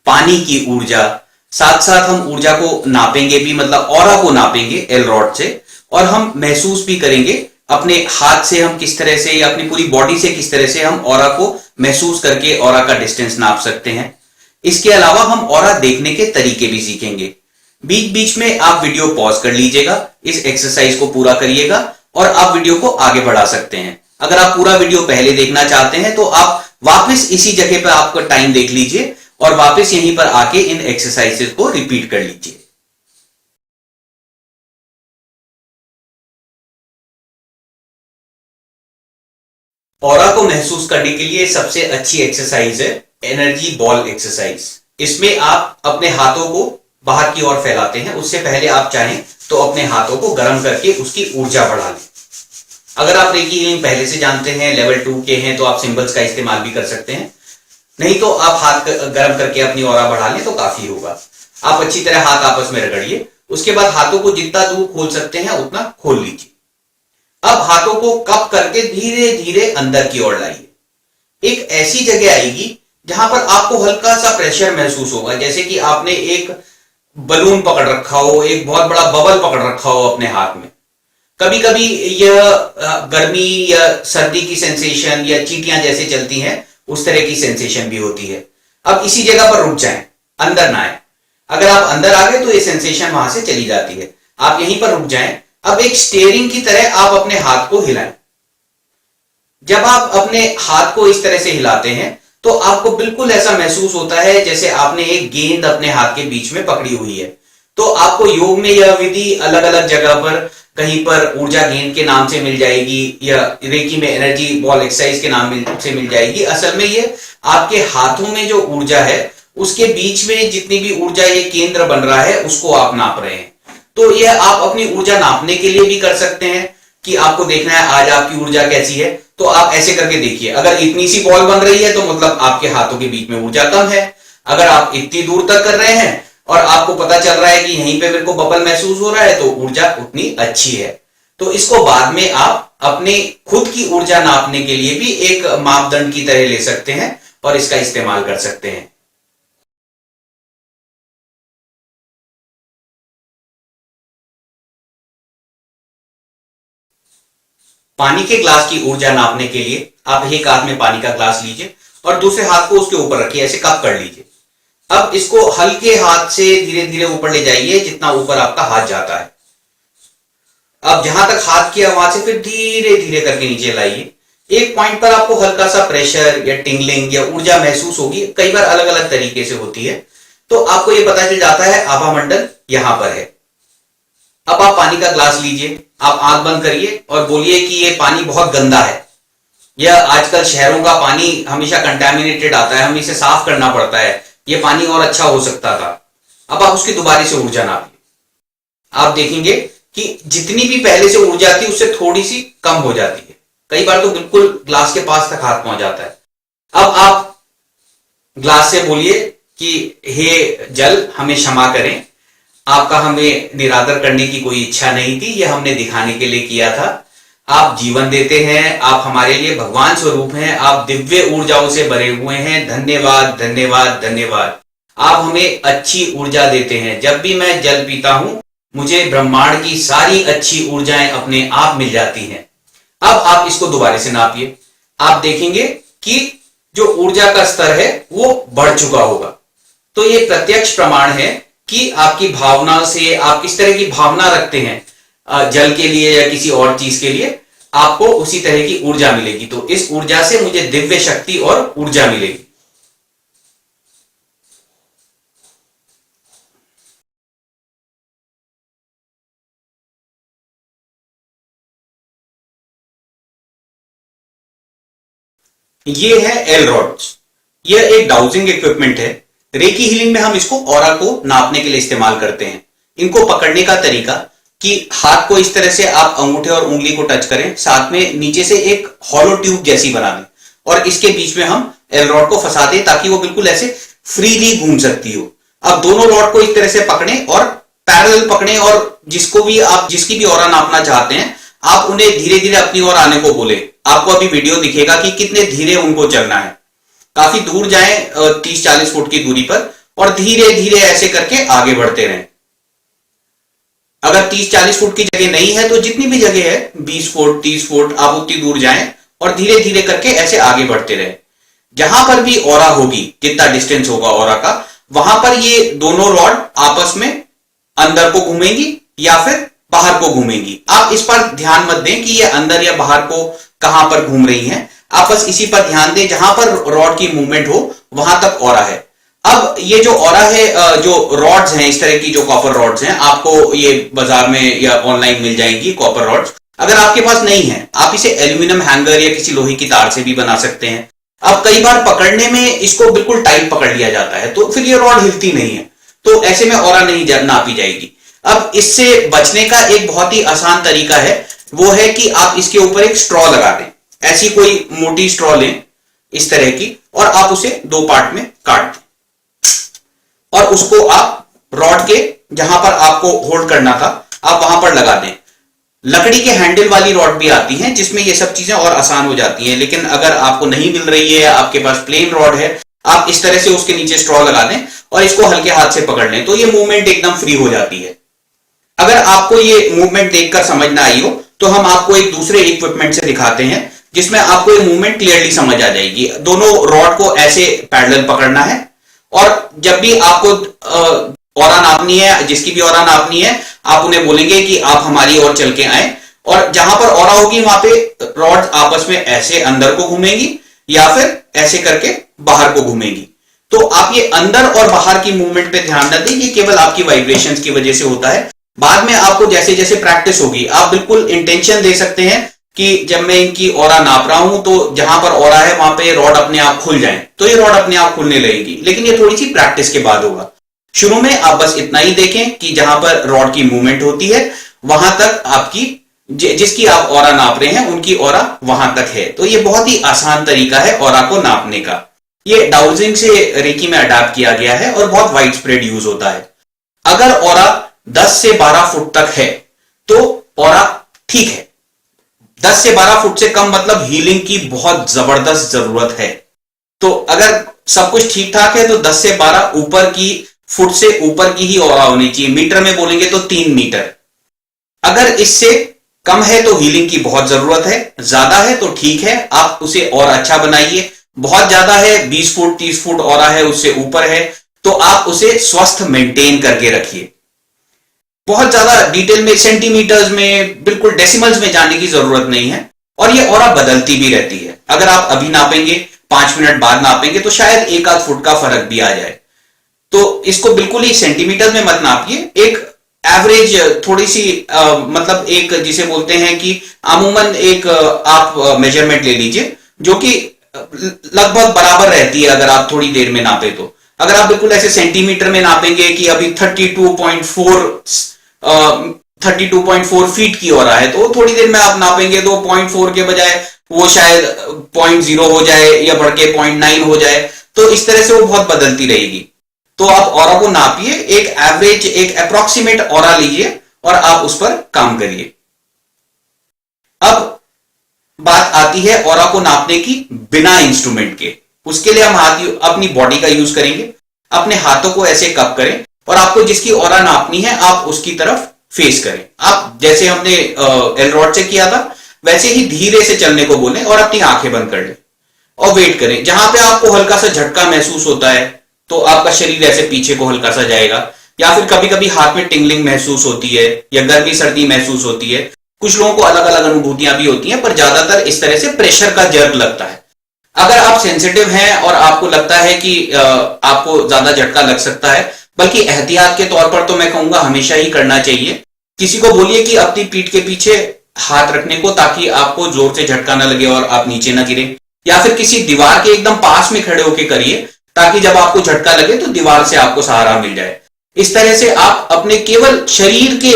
पानी की ऊर्जा, साथ साथ हम ऊर्जा को नापेंगे भी, मतलब ऑरा को नापेंगे एल रॉड से, और हम महसूस भी करेंगे अपने हाथ से हम किस तरह से या अपनी पूरी बॉडी से किस तरह से हम ऑरा को महसूस करके ऑरा का डिस्टेंस नाप सकते हैं। इसके अलावा हम ऑरा देखने के तरीके भी सीखेंगे। बीच बीच में आप वीडियो पॉज कर लीजिएगा, इस एक्सरसाइज को पूरा करिएगा और आप वीडियो को आगे बढ़ा सकते हैं। अगर आप पूरा वीडियो पहले देखना चाहते हैं तो आप वापस इसी जगह पर आपका टाइम देख लीजिए और वापस यहीं पर आके इन एक्सरसाइजेस को रिपीट कर लीजिए। ऑरा को महसूस करने के लिए सबसे अच्छी एक्सरसाइज है एनर्जी बॉल एक्सरसाइज। इसमें आप अपने हाथों को बाहर की ओर फैलाते हैं। उससे पहले आप चाहें तो अपने हाथों को गर्म करके उसकी ऊर्जा बढ़ा लें। अगर आप रेकी हीलिंग पहले से जानते हैं, लेवल 2 के हैं, तो आप सिंबल्स का इस्तेमाल भी कर सकते हैं। नहीं तो आप हाथ गर्म करके अपनी ऑरा बढ़ा लें तो काफी होगा। आप अच्छी तरह हाथ आपस में रगड़िए। उसके बाद हाथों को जितना दूर खोल सकते हैं उतना खोल लीजिए। अब हाथों को कप करके धीरे धीरे अंदर की ओर लाइए। एक ऐसी जगह आएगी जहां पर आपको हल्का सा प्रेशर महसूस होगा, जैसे कि आपने एक बलून पकड़ रखा हो, एक बहुत बड़ा बबल पकड़ रखा हो अपने हाथ में। कभी कभी यह गर्मी या सर्दी की सेंसेशन या चींटियां जैसे चलती हैं उस तरह की सेंसेशन भी होती है। अब इसी जगह पर रुक जाएं, अंदर ना आए। अगर आप अंदर आ गए तो ये सेंसेशन वहां से चली जाती है। आप यहीं पर रुक जाएं। अब एक स्टीयरिंग की तरह आप अपने हाथ को हिलाएं। जब आप अपने हाथ को इस तरह से हिलाते हैं तो आपको बिल्कुल ऐसा महसूस होता है जैसे आपने एक गेंद अपने हाथ के बीच में पकड़ी हुई है। तो आपको योग में यह विधि अलग अलग जगह पर, कहीं पर ऊर्जा गेंद के नाम से मिल जाएगी या रेकी में एनर्जी बॉल एक्सरसाइज के नाम से मिल जाएगी। असल में ये आपके हाथों में जो ऊर्जा है उसके बीच में जितनी भी ऊर्जा ये केंद्र बन रहा है उसको आप नाप रहे हैं। तो यह आप अपनी ऊर्जा नापने के लिए भी कर सकते हैं कि आपको देखना है आज आपकी ऊर्जा कैसी है। तो आप ऐसे करके देखिए, अगर इतनी सी बॉल बन रही है तो मतलब आपके हाथों के बीच में ऊर्जा कम है। अगर आप इतनी दूर तक कर रहे हैं और आपको पता चल रहा है कि यहीं पे मेरे को बबल महसूस हो रहा है तो ऊर्जा उतनी अच्छी है। तो इसको बाद में आप अपने खुद की ऊर्जा नापने के लिए भी एक मापदंड की तरह ले सकते हैं और इसका इस्तेमाल कर सकते हैं। पानी के ग्लास की ऊर्जा नापने के लिए आप एक हाथ में पानी का ग्लास लीजिए और दूसरे हाथ को उसके ऊपर रखिए, ऐसे कप कर लीजिए। अब इसको हल्के हाथ से धीरे धीरे ऊपर ले जाइए जितना ऊपर आपका हाथ जाता है। अब जहां तक हाथ किया वहां से फिर धीरे धीरे करके नीचे लाइए। एक पॉइंट पर आपको हल्का सा प्रेशर या टिंगलिंग या ऊर्जा महसूस होगी, कई बार अलग अलग तरीके से होती है। तो आपको यह पता चल जाता है आभा मंडल यहां पर है। अब आप पानी का ग्लास लीजिए, आप आंख बंद करिए और बोलिए कि ये पानी बहुत गंदा है। यह आजकल शहरों का पानी हमेशा कंटेमिनेटेड आता है, हमें इसे साफ करना पड़ता है, ये पानी और अच्छा हो सकता था। अब आप उसकी दोबारा से ऊर्जा नापिए। आप देखेंगे कि जितनी भी पहले से ऊर्जा थी उससे थोड़ी सी कम हो जाती है, कई बार तो बिल्कुल ग्लास के पास तक हाथ पहुंच जाता है। अब आप ग्लास से बोलिए कि हे जल, हमें क्षमा करें, आपका हमें निरादर करने की कोई इच्छा नहीं थी, यह हमने दिखाने के लिए किया था। आप जीवन देते हैं, आप हमारे लिए भगवान स्वरूप हैं, आप दिव्य ऊर्जाओं से भरे हुए हैं। धन्यवाद धन्यवाद धन्यवाद। आप हमें अच्छी ऊर्जा देते हैं। जब भी मैं जल पीता हूं मुझे ब्रह्मांड की सारी अच्छी ऊर्जाएं अपने आप मिल जाती हैं। अब आप इसको दोबारा से नापिए। आप देखेंगे कि जो ऊर्जा का स्तर है वो बढ़ चुका होगा। तो ये प्रत्यक्ष प्रमाण है कि आपकी भावना से, आप किस तरह की भावना रखते हैं जल के लिए या किसी और चीज के लिए, आपको उसी तरह की ऊर्जा मिलेगी। तो इस ऊर्जा से मुझे दिव्य शक्ति और ऊर्जा मिलेगी। ये है एल रॉड्स। यह एक डाउजिंग इक्विपमेंट है। रेकी हीलिंग में हम इसको ऑरा को नापने के लिए इस्तेमाल करते हैं। इनको पकड़ने का तरीका कि हाथ को इस तरह से आप अंगूठे और उंगली को टच करें, साथ में नीचे से एक हॉलो ट्यूब जैसी बना दें और इसके बीच में हम एल रॉड को फंसा दें ताकि वो बिल्कुल ऐसे फ्रीली घूम सकती हो। अब दोनों रॉड को इस तरह से पकड़ें और पैरेलल पकड़ें और जिसको भी आप जिसकी भी ऑरा नापना चाहते हैं आप उन्हें धीरे धीरे अपनी ओर आने को बोले। आपको अभी वीडियो दिखेगा कि कितने धीरे उनको चलना है। काफी दूर जाएं 30-40 फुट की दूरी पर और धीरे धीरे ऐसे करके आगे बढ़ते रहें। अगर 30-40 फुट की जगह नहीं है तो जितनी भी जगह है 20 फुट 30 फुट आप उतनी दूर जाएं और धीरे धीरे करके ऐसे आगे बढ़ते रहें। जहां पर भी ऑरा होगी, जितना डिस्टेंस होगा ऑरा का, वहां पर ये दोनों रॉड आपस में अंदर को घूमेंगी या फिर बाहर को घूमेंगी। आप इस पर ध्यान मत दें कि ये अंदर या बाहर को कहां पर घूम रही हैं, आप बस इसी पर ध्यान दें जहां पर रॉड की मूवमेंट हो वहां तक ऑरा है। अब ये जो ऑरा है, जो रॉड्स हैं, इस तरह की जो कॉपर रॉड्स हैं, आपको ये बाजार में या ऑनलाइन मिल जाएंगी कॉपर रॉड्स। अगर आपके पास नहीं है आप इसे एल्यूमिनियम हैंगर या किसी लोहे की तार से भी बना सकते हैं। अब कई बार पकड़ने में इसको बिल्कुल टाइट पकड़ लिया जाता है तो फिर ये रॉड हिलती नहीं है, तो ऐसे में ऑरा नहीं नापी जाएगी। अब इससे बचने का एक बहुत ही आसान तरीका है, वो है कि आप इसके ऊपर एक स्ट्रॉ लगा दें। ऐसी कोई मोटी स्ट्रॉ लें इस तरह की और आप उसे 2 पार्ट में काट दें और उसको आप रॉड के जहां पर आपको होल्ड करना था आप वहां पर लगा दें। लकड़ी के हैंडल वाली रॉड भी आती हैं जिसमें ये सब चीजें और आसान हो जाती हैं, लेकिन अगर आपको नहीं मिल रही है, आपके पास प्लेन रॉड है, आप इस तरह से उसके नीचे स्ट्रॉ लगा दें और इसको हल्के हाथ से पकड़ लें तो ये मूवमेंट एकदम फ्री हो जाती है। अगर आपको ये मूवमेंट देखकर समझ ना आई हो तो हम आपको एक दूसरे इक्विपमेंट से दिखाते हैं जिसमें आपको ये मूवमेंट क्लियरली समझ आ जाएगी। दोनों रॉड को ऐसे पैरेलल पकड़ना है और जब भी आपको ऑरा नापनी है, जिसकी भी ऑरा नापनी है, आप उन्हें बोलेंगे कि आप हमारी ओर चल के आए और जहां पर ऑरा होगी वहां पे रॉड आपस में ऐसे अंदर को घूमेंगी या फिर ऐसे करके बाहर को घूमेंगी। तो आप ये अंदर और बाहर की मूवमेंट पे ध्यान न दें, ये केवल आपकी वाइब्रेशंस की वजह से होता है। बाद में आपको जैसे जैसे प्रैक्टिस होगी आप बिल्कुल इंटेंशन दे सकते हैं कि जब मैं इनकी ऑरा नाप रहा हूं तो जहां पर ऑरा है वहां पे रॉड अपने आप खुल जाए, तो ये रॉड अपने आप खुलने लगेगी। लेकिन ये थोड़ी सी प्रैक्टिस के बाद होगा। शुरू में आप बस इतना ही देखें कि जहां पर रॉड की मूवमेंट होती है वहां तक आपकी जिसकी आप ऑरा नाप रहे हैं उनकी ऑरा वहां तक है। तो ये बहुत ही आसान तरीका है ऑरा को नापने का। ये डाउजिंग से रेकी में अडॉप्ट किया गया है और बहुत वाइड स्प्रेड यूज होता है। अगर ऑरा 10 से 12 फुट तक है तो ऑरा ठीक है। 10 से 12 फुट से कम मतलब हीलिंग की बहुत जबरदस्त जरूरत है। तो अगर सब कुछ ठीक ठाक है तो 10 से 12 ऊपर की फुट से ऊपर की ही ऑरा होनी चाहिए। मीटर में बोलेंगे तो 3 मीटर। अगर इससे कम है तो हीलिंग की बहुत जरूरत है, ज्यादा है तो ठीक है, आप उसे और अच्छा बनाइए। बहुत ज्यादा है, 20 फुट 30 फुट ऑरा है, उससे ऊपर है, तो आप उसे स्वस्थ मेंटेन करके रखिए। बहुत ज्यादा डिटेल में सेंटीमीटर्स में बिल्कुल डेसिमल्स में जाने की जरूरत नहीं है। और ये ऑरा बदलती भी रहती है। अगर आप अभी नापेंगे 5 मिनट बाद नापेंगे तो शायद 1 आध फुट का फर्क भी आ जाए। तो इसको बिल्कुल ही सेंटीमीटर में मत नापिए। एक एवरेज थोड़ी सी मतलब एक जिसे बोलते हैं कि अमूमन एक आप मेजरमेंट ले लीजिए जो कि लगभग बराबर रहती है। अगर आप थोड़ी देर में नापे तो अगर आप बिल्कुल ऐसे सेंटीमीटर में नापेंगे कि अभी 32.4 फीट की हो रहा है तो थोड़ी देर में आप नापेंगे तो 0.4 के बजाय वो शायद 0.0 हो जाए या बढ़ के 0.9 हो जाए। तो इस तरह से वो बहुत बदलती रहेगी। तो आप ऑरा को नापिए, एक एवरेज एक अप्रोक्सीमेट ऑरा लीजिए और आप उस पर काम करिए। अब बात आती है ऑरा को नापने की बिना इंस्ट्रूमेंट के। उसके लिए हम अपनी बॉडी का यूज करेंगे। अपने हाथों को ऐसे कप करें और आपको जिसकी ऑरा नापनी है आप उसकी तरफ फेस करें। आप जैसे हमने एलरॉड से किया था वैसे ही धीरे से चलने को बोलें और अपनी आंखें बंद कर लें और वेट करें। जहां पे आपको हल्का सा झटका महसूस होता है तो आपका शरीर ऐसे पीछे को हल्का सा जाएगा, या फिर कभी कभी हाथ में टिंगलिंग महसूस होती है या गर्मी सर्दी महसूस होती है। कुछ लोगों को अलग अलग अनुभूतियां भी होती हैं, पर ज्यादातर इस तरह से प्रेशर का जर्क लगता है। अगर आप सेंसिटिव हैं और आपको लगता है कि आपको ज्यादा झटका लग सकता है, बल्कि एहतियात के तौर पर तो मैं कहूंगा हमेशा ही करना चाहिए। किसी को बोलिए कि अपनी पीठ के पीछे हाथ रखने को, ताकि आपको जोर से झटका ना लगे और आप नीचे ना गिरे, या फिर किसी दीवार के एकदम पास में खड़े होकर करिए ताकि जब आपको झटका लगे तो दीवार से आपको सहारा मिल जाए। इस तरह से आप अपने केवल शरीर के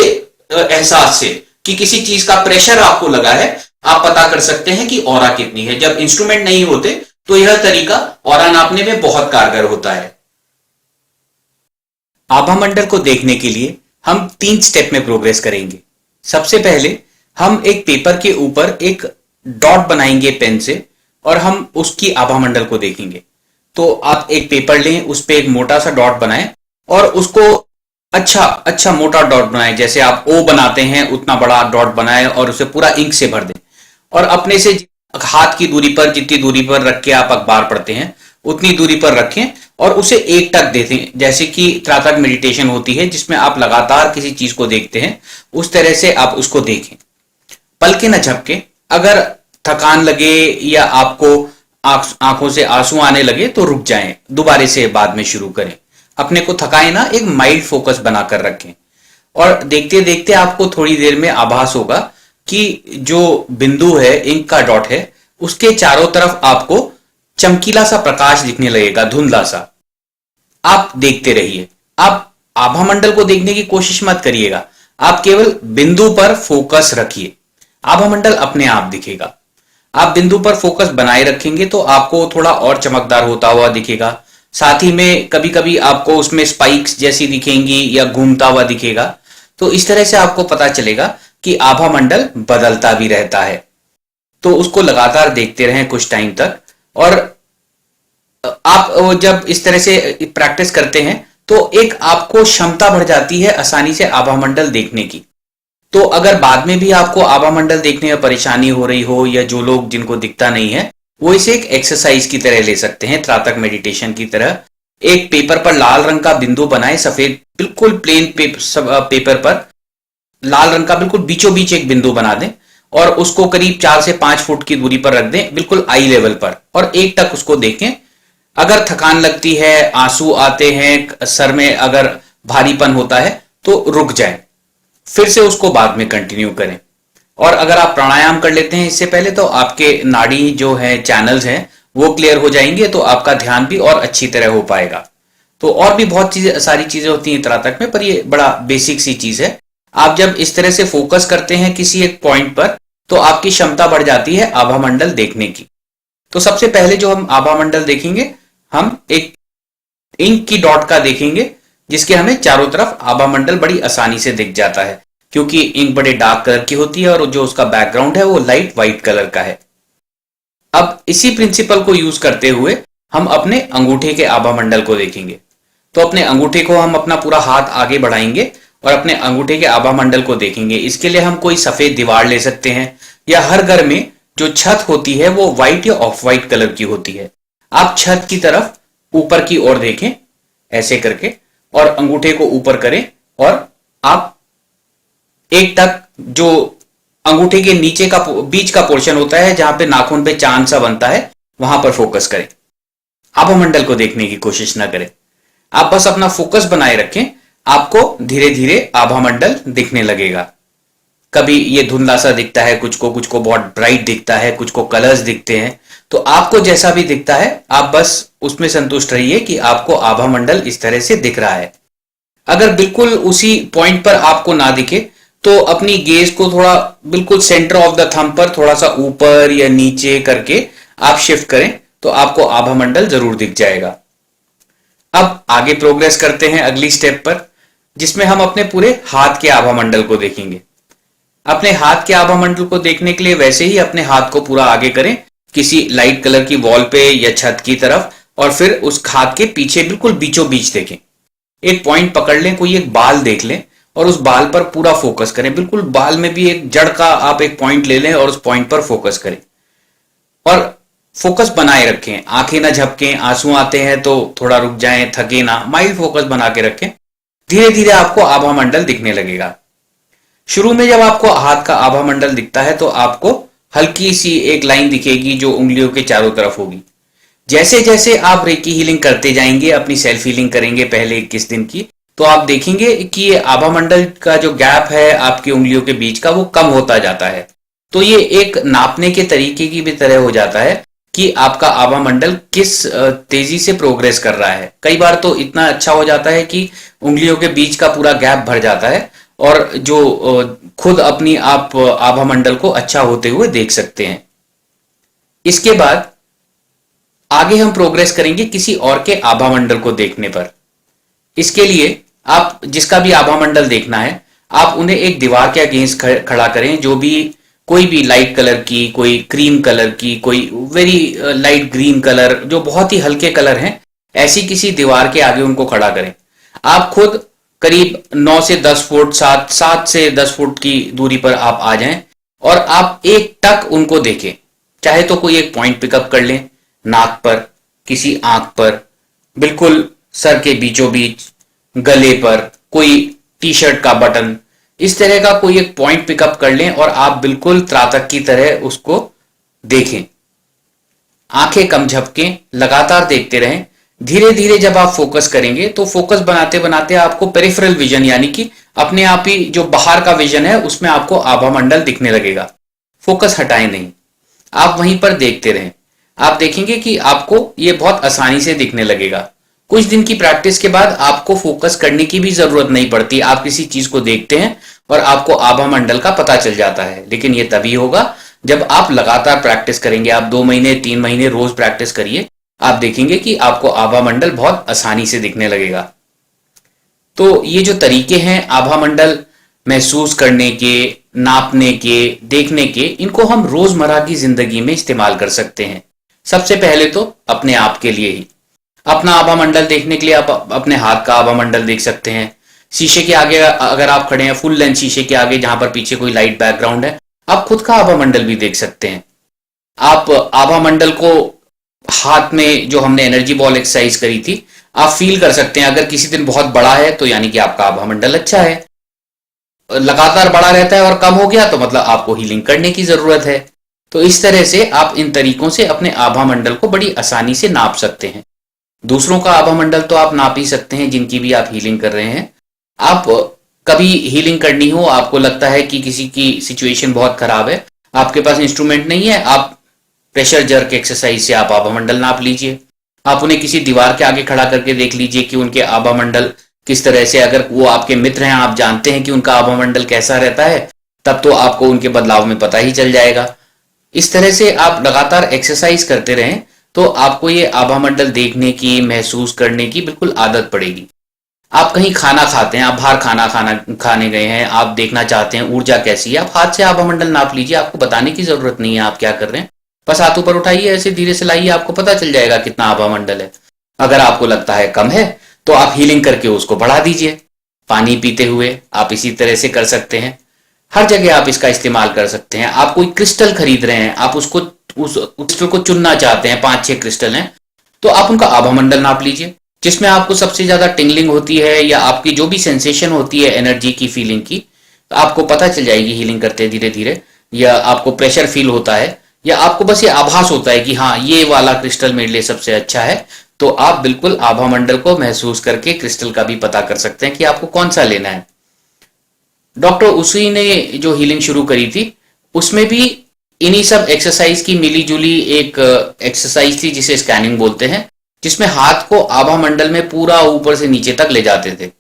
एहसास से कि किसी चीज का प्रेशर आपको लगा है आप पता कर सकते हैं कि ऑरा कितनी है। जब इंस्ट्रूमेंट नहीं होते तो यह तरीका ऑरा नापने में बहुत कारगर होता है। आभा मंडल को देखने के लिए हम 3 स्टेप में प्रोग्रेस करेंगे। सबसे पहले हम एक पेपर के ऊपर एक डॉट बनाएंगे पेन से और हम उसकी आभा मंडल को देखेंगे। तो आप एक पेपर लें, उस पर एक मोटा सा डॉट बनाएं और उसको अच्छा मोटा डॉट बनाएं। जैसे आप ओ बनाते हैं उतना बड़ा डॉट बनाएं और उसे पूरा इंक से भर दें और अपने से हाथ की दूरी पर जितनी दूरी पर रख के आप अखबार पढ़ते हैं उतनी दूरी पर रखें और उसे एकटक दें। जैसे कि त्राटक मेडिटेशन होती है जिसमें आप लगातार किसी चीज को देखते हैं, उस तरह से आप उसको देखें। पलके न झपके। अगर थकान लगे या आपको आंखों से आंसू आने लगे तो रुक जाएं, दोबारा से बाद में शुरू करें। अपने को थकाए ना, एक माइल्ड फोकस बनाकर रखें और देखते देखते आपको थोड़ी देर में आभास होगा कि जो बिंदु है, इंक का डॉट है, उसके चारों तरफ आपको चमकीला सा प्रकाश दिखने लगेगा, धुंधला सा। आप देखते रहिए। आप आभा मंडल को देखने की कोशिश मत करिएगा, आप केवल बिंदु पर फोकस रखिए। आभा मंडल अपने आप दिखेगा। आप बिंदु पर फोकस बनाए रखेंगे तो आपको थोड़ा और चमकदार होता हुआ दिखेगा। साथ ही में कभी कभी आपको उसमें स्पाइक्स जैसी दिखेंगी या घूमता हुआ दिखेगा। तो इस तरह से आपको पता चलेगा कि आभा मंडल बदलता भी रहता है। तो उसको लगातार देखते रहें कुछ टाइम तक। और आप जब इस तरह से प्रैक्टिस करते हैं तो एक आपको क्षमता बढ़ जाती है आसानी से आभा मंडल देखने की। तो अगर बाद में भी आपको आभा मंडल देखने में परेशानी हो रही हो या जो लोग जिनको दिखता नहीं है, वो इसे एक एक्सरसाइज की तरह ले सकते हैं, त्राटक मेडिटेशन की तरह। एक पेपर पर लाल रंग का बिंदु बनाए, सफेद बिल्कुल प्लेन पेपर पर लाल रंग का बिल्कुल बीचों बीच एक बिंदु बना दें और उसको करीब 4 से 5 फुट की दूरी पर रख दें, बिल्कुल आई लेवल पर, और एक टक उसको देखें। अगर थकान लगती है, आंसू आते हैं, सर में अगर भारीपन होता है तो रुक जाएं, फिर से उसको बाद में कंटिन्यू करें। और अगर आप प्राणायाम कर लेते हैं इससे पहले तो आपके नाड़ी जो है, चैनल्स हैं, वो क्लियर हो जाएंगे, तो आपका ध्यान भी और अच्छी तरह हो पाएगा। तो और भी बहुत सारी चीजें होती हैं त्राटक में, पर ये बड़ा बेसिक सी चीज है। आप जब इस तरह से फोकस करते हैं किसी एक पॉइंट पर तो आपकी क्षमता बढ़ जाती है आभा मंडल देखने की। तो सबसे पहले जो हम आभा मंडल देखेंगे, हम एक इंक की डॉट का देखेंगे जिसके हमें चारों तरफ आभा मंडल बड़ी आसानी से दिख जाता है, क्योंकि इंक बड़े डार्क कलर की होती है और जो उसका बैकग्राउंड है वो लाइट व्हाइट कलर का है। अब इसी प्रिंसिपल को यूज करते हुए हम अपने अंगूठे के आभा मंडल को देखेंगे। तो अपने अंगूठे को हम अपना पूरा हाथ आगे बढ़ाएंगे और अपने अंगूठे के आभा मंडल को देखेंगे। इसके लिए हम कोई सफेद दीवार ले सकते हैं, या हर घर में जो छत होती है वो व्हाइट या ऑफ व्हाइट कलर की होती है। आप छत की तरफ ऊपर की ओर देखें ऐसे करके, और अंगूठे को ऊपर करें, और आप एक तक जो अंगूठे के नीचे का बीच का पोर्शन होता है जहां पे नाखून पे चांद सा बनता है, वहां पर फोकस करें। आभा मंडल को देखने की कोशिश ना करें, आप बस अपना फोकस बनाए रखें। आपको धीरे धीरे आभा मंडल दिखने लगेगा। कभी ये धुंधला सा दिखता है, कुछ को बहुत ब्राइट दिखता है, कुछ को कलर्स दिखते हैं। तो आपको जैसा भी दिखता है आप बस उसमें संतुष्ट रहिए कि आपको आभा मंडल इस तरह से दिख रहा है। अगर बिल्कुल उसी पॉइंट पर आपको ना दिखे तो अपनी गेज को थोड़ा बिल्कुल सेंटर ऑफ द थंब पर थोड़ा सा ऊपर या नीचे करके आप शिफ्ट करें तो आपको आभा मंडल जरूर दिख जाएगा। अब आगे प्रोग्रेस करते हैं अगली स्टेप पर, जिसमें हम अपने पूरे हाथ के आभा मंडल को देखेंगे। अपने हाथ के आभा मंडल को देखने के लिए वैसे ही अपने हाथ को पूरा आगे करें किसी लाइट कलर की वॉल पे या छत की तरफ, और फिर उस हाथ के पीछे बिल्कुल बीचों बीच देखें। एक पॉइंट पकड़ लें, कोई एक बाल देख लें और उस बाल पर पूरा फोकस करें। बिल्कुल बाल में भी एक जड़ का आप एक पॉइंट ले लें और उस पॉइंट पर फोकस करें और फोकस बनाए रखें। आंखें ना झपकें, आंसू आते हैं तो थोड़ा रुक जाएं, थके ना, माइल्ड फोकस बना के रखें। धीरे धीरे आपको आभा मंडल दिखने लगेगा। शुरू में जब आपको हाथ का आभा मंडल दिखता है तो आपको हल्की सी एक लाइन दिखेगी जो उंगलियों के चारों तरफ होगी। जैसे जैसे आप रेकी हीलिंग करते जाएंगे, अपनी सेल्फ हीलिंग करेंगे पहले 21 दिन की, तो आप देखेंगे कि ये आभा मंडल का जो गैप है आपकी उंगलियों के बीच का, वो कम होता जाता है। तो ये एक नापने के तरीके की भी तरह हो जाता है कि आपका आभा मंडल किस तेजी से प्रोग्रेस कर रहा है। कई बार तो इतना अच्छा हो जाता है कि उंगलियों के बीच का पूरा गैप भर जाता है और जो खुद अपनी आप आभा मंडल को अच्छा होते हुए देख सकते हैं। इसके बाद आगे हम प्रोग्रेस करेंगे किसी और के आभा मंडल को देखने पर। इसके लिए आप जिसका भी आभा मंडल देखना है, आप उन्हें एक दीवार के अगेंस्ट खड़ा करें, जो भी कोई भी लाइट कलर की, कोई क्रीम कलर की, कोई वेरी लाइट ग्रीन कलर, जो बहुत ही हल्के कलर हैं, ऐसी किसी दीवार के आगे उनको खड़ा करें। आप खुद करीब 9 से 10 फुट, 7 से 10 फुट की दूरी पर आप आ जाएं और आप एक टक उनको देखें। चाहे तो कोई एक पॉइंट पिकअप कर लें, नाक पर, किसी आंख पर, बिल्कुल सर के बीचों बीच, गले पर, कोई टी शर्ट का बटन, इस तरह का कोई एक पॉइंट पिकअप कर लें और आप बिल्कुल त्राटक की तरह उसको देखें। आंखें कम झपकें, लगातार देखते रहें। धीरे धीरे जब आप फोकस करेंगे तो फोकस बनाते बनाते आपको पेरिफेरल विजन, यानी कि अपने आप ही जो बाहर का विजन है उसमें आपको आभा मंडल दिखने लगेगा। फोकस हटाएं नहीं, आप वहीं पर देखते रहें। आप देखेंगे कि आपको ये बहुत आसानी से दिखने लगेगा। कुछ दिन की प्रैक्टिस के बाद आपको फोकस करने की भी जरूरत नहीं पड़ती। आप किसी चीज को देखते हैं और आपको आभा मंडल का पता चल जाता है। लेकिन ये तभी होगा जब आप लगातार प्रैक्टिस करेंगे। आप 2 महीने 3 महीने रोज प्रैक्टिस करिए, आप देखेंगे कि आपको आभा मंडल बहुत आसानी से दिखने लगेगा। तो ये जो तरीके हैं आभा मंडल महसूस करने के, नापने के, देखने के, इनको हम रोजमर्रा की जिंदगी में इस्तेमाल कर सकते हैं। सबसे पहले तो अपने आप के लिए ही। अपना आभा मंडल देखने के लिए आप अपने हाथ का आभा मंडल देख सकते हैं। शीशे के आगे अगर आप खड़े हैं, फुल लेंथ शीशे के आगे जहां पर पीछे कोई लाइट बैकग्राउंड है, आप खुद का आभा मंडल भी देख सकते हैं। आप आभा मंडल को हाथ में, जो हमने एनर्जी बॉल एक्सरसाइज करी थी, आप फील कर सकते हैं। अगर किसी दिन बहुत बड़ा है तो यानी कि आपका आभा मंडल अच्छा है। लगातार बढ़ा रहता है और कम हो गया तो मतलब आपको हीलिंग करने की जरूरत है। तो इस तरह से आप इन तरीकों से अपने आभा मंडल को बड़ी आसानी से नाप सकते हैं। दूसरों का आभा मंडल तो आप नाप ही सकते हैं जिनकी भी आप हीलिंग कर रहे हैं। आप कभी हीलिंग करनी हो, आपको लगता है कि किसी की सिचुएशन बहुत खराब है, आपके पास इंस्ट्रूमेंट नहीं है, आप प्रेशर जर्क एक्सरसाइज से आप आभा मंडल नाप लीजिए। आप उन्हें किसी दीवार के आगे खड़ा करके देख लीजिए कि उनके आभा मंडल किस तरह से, अगर वो आपके मित्र हैं, आप जानते हैं कि उनका आभा मंडल कैसा रहता है, तब तो आपको उनके बदलाव में पता ही चल जाएगा। इस तरह से आप लगातार एक्सरसाइज करते रहें तो आपको ये आभा मंडल देखने की, महसूस करने की बिल्कुल आदत पड़ेगी। आप कहीं खाना खाते हैं, आप बाहर खाना खाने गए हैं, आप देखना चाहते हैं ऊर्जा कैसी है, आप हाथ से आभा मंडल नाप लीजिए। आपको बताने की जरूरत नहीं है आप क्या कर रहे हैं, बस हाथ ऊपर उठाइए, ऐसे धीरे से लाइए, आपको पता चल जाएगा कितना आभा मंडल है। अगर आपको लगता है कम है तो आप हीलिंग करके उसको बढ़ा दीजिए। पानी पीते हुए आप इसी तरह से कर सकते हैं। हर जगह आप इसका इस्तेमाल कर सकते हैं। आप कोई क्रिस्टल खरीद रहे हैं, आप उसको उस क्रिस्टल को चुनना चाहते हैं, 5-6 क्रिस्टल हैं, तो आप उनका आभा मंडल नाप लीजिए। जिसमें आपको सबसे ज्यादा टिंगलिंग होती है या आपकी जो भी सेंसेशन होती है एनर्जी की, फीलिंग की, तो आपको पता चल जाएगी हीलिंग करते धीरे धीरे। या आपको प्रेशर फील होता है या आपको बस ये आभास होता है कि हाँ ये वाला क्रिस्टल मेरे लिए सबसे अच्छा है, तो आप बिल्कुल आभा मंडल को महसूस करके क्रिस्टल का भी पता कर सकते हैं कि आपको कौन सा लेना है। डॉक्टर उसी ने जो हीलिंग शुरू करी थी उसमें भी इन्हीं सब एक्सरसाइज की मिली जुली एक एक्सरसाइज थी जिसे स्कैनिंग बोलते हैं, जिसमें हाथ को आभा मंडल में पूरा ऊपर से नीचे तक ले जाते थे।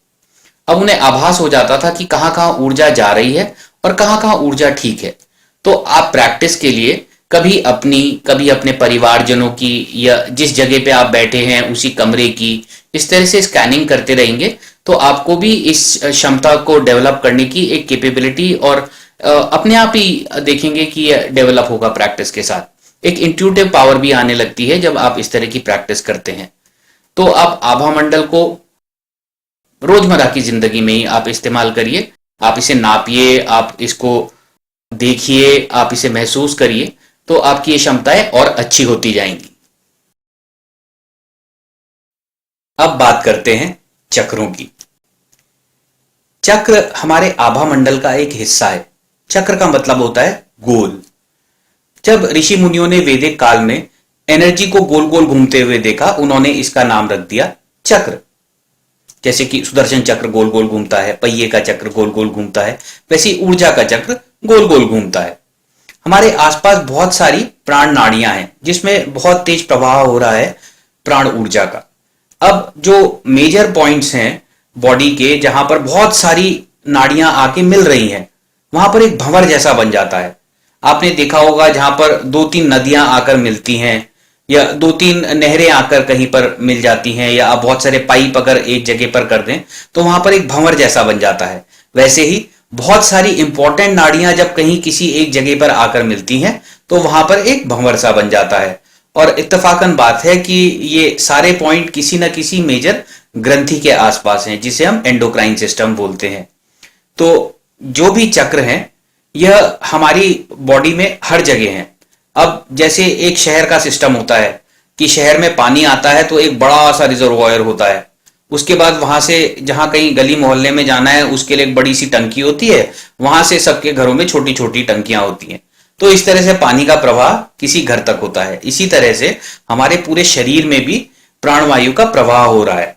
अब उन्हें आभास हो जाता था कि कहां कहां ऊर्जा जा रही है और कहां कहां ऊर्जा ठीक है। तो आप प्रैक्टिस के लिए कभी अपनी, कभी अपने परिवारजनों की, या जिस जगह पे आप बैठे हैं उसी कमरे की, इस तरह से स्कैनिंग करते रहेंगे तो आपको भी इस क्षमता को डेवलप करने की एक कैपेबिलिटी और अपने आप ही देखेंगे कि यह डेवलप होगा प्रैक्टिस के साथ। एक इंट्यूटिव पावर भी आने लगती है जब आप इस तरह की प्रैक्टिस करते हैं। तो आप आभा मंडल को रोजमर्रा की जिंदगी में ही आप इस्तेमाल करिए, आप इसे नापिए, आप इसको देखिए, आप इसे महसूस करिए, तो आपकी ये क्षमताएं और अच्छी होती जाएंगी। अब बात करते हैं चक्रों की। चक्र हमारे आभा मंडल का एक हिस्सा है। चक्र का मतलब होता है गोल। जब ऋषि मुनियों ने वैदिक काल में एनर्जी को गोल गोल घूमते हुए देखा, उन्होंने इसका नाम रख दिया चक्र। जैसे कि सुदर्शन चक्र गोल गोल घूमता है, पहिए का चक्र गोल गोल घूमता है, वैसे ही ऊर्जा का चक्र गोल गोल घूमता है। हमारे आसपास बहुत सारी प्राण नाड़ियां हैं जिसमें बहुत तेज प्रवाह हो रहा है प्राण ऊर्जा का। अब जो मेजर पॉइंट्स हैं बॉडी के, जहां पर बहुत सारी नाड़ियां आके मिल रही हैं, वहां पर एक भंवर जैसा बन जाता है। आपने देखा होगा जहां पर 2-3 नदियां आकर मिलती हैं या 2-3 नहरें आकर कहीं पर मिल जाती हैं, या आप बहुत सारे पाइप अगर एक जगह पर कर दें तो वहां पर एक भंवर जैसा बन जाता है। वैसे ही बहुत सारी इंपॉर्टेंट नाड़ियां जब कहीं किसी एक जगह पर आकर मिलती हैं तो वहां पर एक भंवर सा बन जाता है। और इत्तेफाकन बात है कि ये सारे पॉइंट किसी न किसी मेजर ग्रंथि के आसपास हैं जिसे हम एंडोक्राइन सिस्टम बोलते हैं। तो जो भी चक्र हैं यह हमारी बॉडी में हर जगह हैं। अब जैसे एक शहर का सिस्टम होता है कि शहर में पानी आता है तो एक बड़ा सा रिजर्वायर होता है, उसके बाद वहां से जहां कहीं गली मोहल्ले में जाना है उसके लिए एक बड़ी सी टंकी होती है, वहां से सबके घरों में छोटी छोटी टंकियां होती हैं। तो इस तरह से पानी का प्रवाह किसी घर तक होता है। इसी तरह से हमारे पूरे शरीर में भी प्राणवायु का प्रवाह हो रहा है।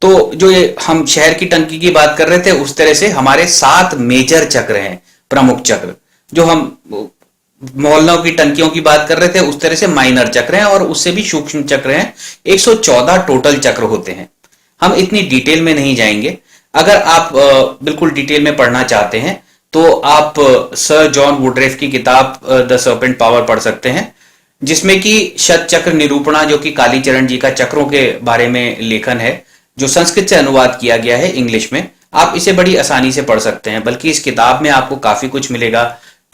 तो जो ये हम शहर की टंकी की बात कर रहे थे, उस तरह से हमारे 7 मेजर चक्र हैं, प्रमुख चक्र। जो हम मोहल्लों की टंकियों की बात कर रहे थे उस तरह से माइनर चक्र हैं, और उससे भी सूक्ष्म चक्र हैं। 114 टोटल चक्र होते हैं। हम इतनी डिटेल में नहीं जाएंगे। अगर आप बिल्कुल डिटेल में पढ़ना चाहते हैं तो आप सर जॉन वुडरेफ की किताब द सर्पेंट पावर पढ़ सकते हैं, जिसमें कि शत चक्र निरूपणा, जो कि कालीचरण जी का चक्रों के बारे में लेखन है, जो संस्कृत से अनुवाद किया गया है इंग्लिश में, आप इसे बड़ी आसानी से पढ़ सकते हैं। बल्कि इस किताब में आपको काफी कुछ मिलेगा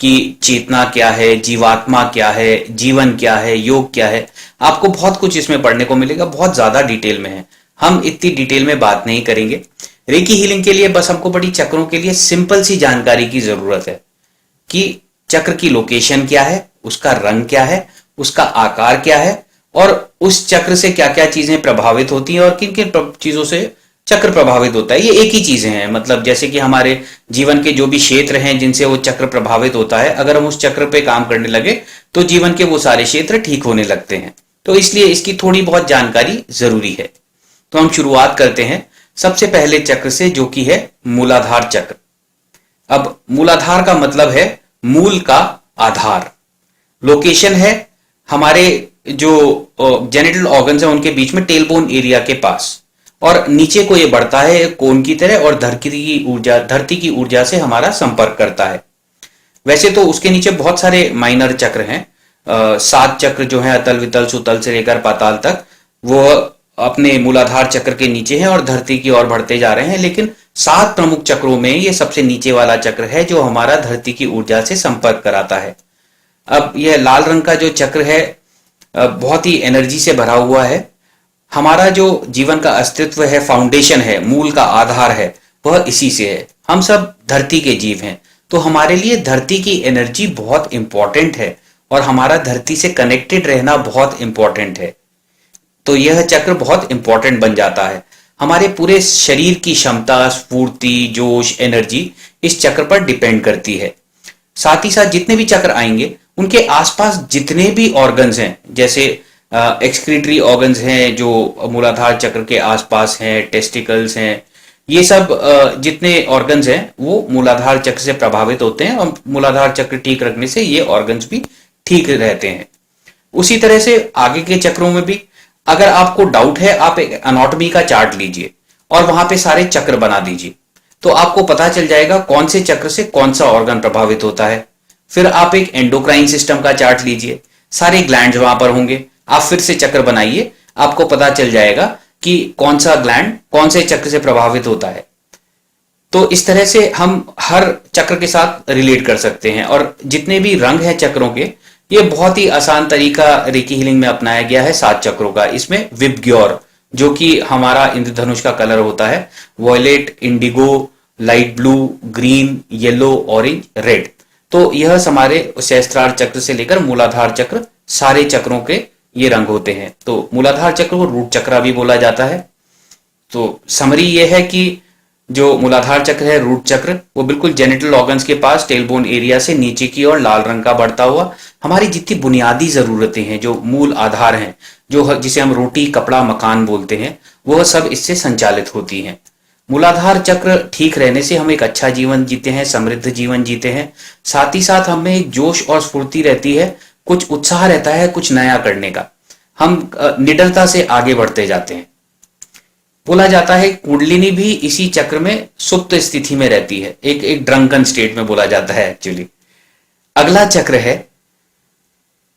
कि चेतना क्या है, जीवात्मा क्या है, जीवन क्या है, योग क्या है। आपको बहुत कुछ इसमें पढ़ने को मिलेगा, बहुत ज्यादा डिटेल में है। हम इतनी डिटेल में बात नहीं करेंगे। रेकी हीलिंग के लिए बस हमको बड़ी चक्रों के लिए सिंपल सी जानकारी की जरूरत है कि चक्र की लोकेशन क्या है, उसका रंग क्या है, उसका आकार क्या है, और उस चक्र से क्या क्या चीजें प्रभावित होती हैं और किन किन चीजों से चक्र प्रभावित होता है। ये एक ही चीजें हैं, मतलब जैसे कि हमारे जीवन के जो भी क्षेत्र हैं जिनसे वो चक्र प्रभावित होता है, अगर हम उस चक्र पे काम करने लगे तो जीवन के वो सारे क्षेत्र ठीक होने लगते हैं। तो इसलिए इसकी थोड़ी बहुत जानकारी जरूरी है। तो हम शुरुआत करते हैं सबसे पहले चक्र से, जो कि है मूलाधार चक्र। अब मूलाधार का मतलब है मूल का आधार। लोकेशन है हमारे जो जेनिटल ऑर्गन्स हैं उनके बीच में, टेलबोन एरिया के पास, और नीचे को ये बढ़ता है कोन की तरह और धरती की ऊर्जा से हमारा संपर्क करता है। वैसे तो उसके नीचे बहुत सारे माइनर चक्र हैं, 7 चक्र जो है अतल वितल सुतल से लेकर पाताल तक, वो अपने मूलाधार चक्र के नीचे हैं और धरती की ओर बढ़ते जा रहे हैं। लेकिन 7 प्रमुख चक्रों में ये सबसे नीचे वाला चक्र है जो हमारा धरती की ऊर्जा से संपर्क कराता है। अब यह लाल रंग का जो चक्र है बहुत ही एनर्जी से भरा हुआ है। हमारा जो जीवन का अस्तित्व है, फाउंडेशन है, मूल का आधार है, वह इसी से है। हम सब धरती के जीव हैं, तो हमारे लिए धरती की एनर्जी बहुत इंपॉर्टेंट है और हमारा धरती से कनेक्टेड रहना बहुत इंपॉर्टेंट है। तो यह चक्र बहुत इंपॉर्टेंट बन जाता है। हमारे पूरे शरीर की क्षमता, स्फूर्ति, जोश, एनर्जी इस चक्र पर डिपेंड करती है। साथ ही साथ जितने भी चक्र आएंगे उनके आसपास जितने भी ऑर्गन्स हैं, जैसे एक्सक्रीटरी ऑर्गन्स हैं जो मूलाधार चक्र के आसपास हैं, टेस्टिकल्स हैं, ये सब जितने ऑर्गन्स हैं वो मूलाधार चक्र से प्रभावित होते हैं और मूलाधार चक्र ठीक रखने से ये ऑर्गन्स भी ठीक रहते हैं। उसी तरह से आगे के चक्रों में भी अगर आपको डाउट है, आप एक एनाटॉमी का चार्ट लीजिए और वहां पे सारे चक्र बना दीजिए, तो आपको पता चल जाएगा कौन से चक्र से कौन सा ऑर्गन प्रभावित होता है। फिर आप एक एंडोक्राइन सिस्टम का चार्ट लीजिए, सारे ग्लैंड्स वहां पर होंगे, आप फिर से चक्र बनाइए, आपको पता चल जाएगा कि कौन सा ग्लैंड कौन से चक्र से प्रभावित होता है। तो इस तरह से हम हर चक्र के साथ रिलेट कर सकते हैं। और जितने भी रंग हैं चक्रों के, ये बहुत ही आसान तरीका रेकी हीलिंग में अपनाया गया है 7 चक्रों का। इसमें विबग्योर, जो कि हमारा इंद्रधनुष का कलर होता है, violet, indigo, light blue, green, yellow, orange, red, तो यह हमारे सहस्त्रार चक्र से लेकर मूलाधार चक्र, सारे चक्रों के ये रंग होते हैं। तो मूलाधार चक्र को रूट चक्र भी बोला जाता है। तो समरी ये है कि जो मूलाधार चक्र है, रूट चक्र, वो बिल्कुल जेनिटल ऑर्गन्स के पास टेलबोन एरिया से नीचे की ओर लाल रंग का बढ़ता हुआ हमारी जितनी बुनियादी जरूरतें हैं, जो मूल आधार हैं, जो जिसे हम रोटी, कपड़ा, मकान बोलते हैं, वह सब इससे संचालित होती हैं। मूलाधार चक्र ठीक रहने से हम एक अच्छा जीवन जीते हैं, समृद्ध जीवन जीते हैं। साथ ही साथ हमें एक जोश और स्फूर्ति रहती है, कुछ उत्साह रहता है कुछ नया करने का, हम निडरता से आगे बढ़ते जाते हैं। बोला जाता है कुंडलिनी भी इसी चक्र में सुप्त स्थिति में रहती है, एक ड्रंकन स्टेट में बोला जाता है एक्चुअली। अगला चक्र है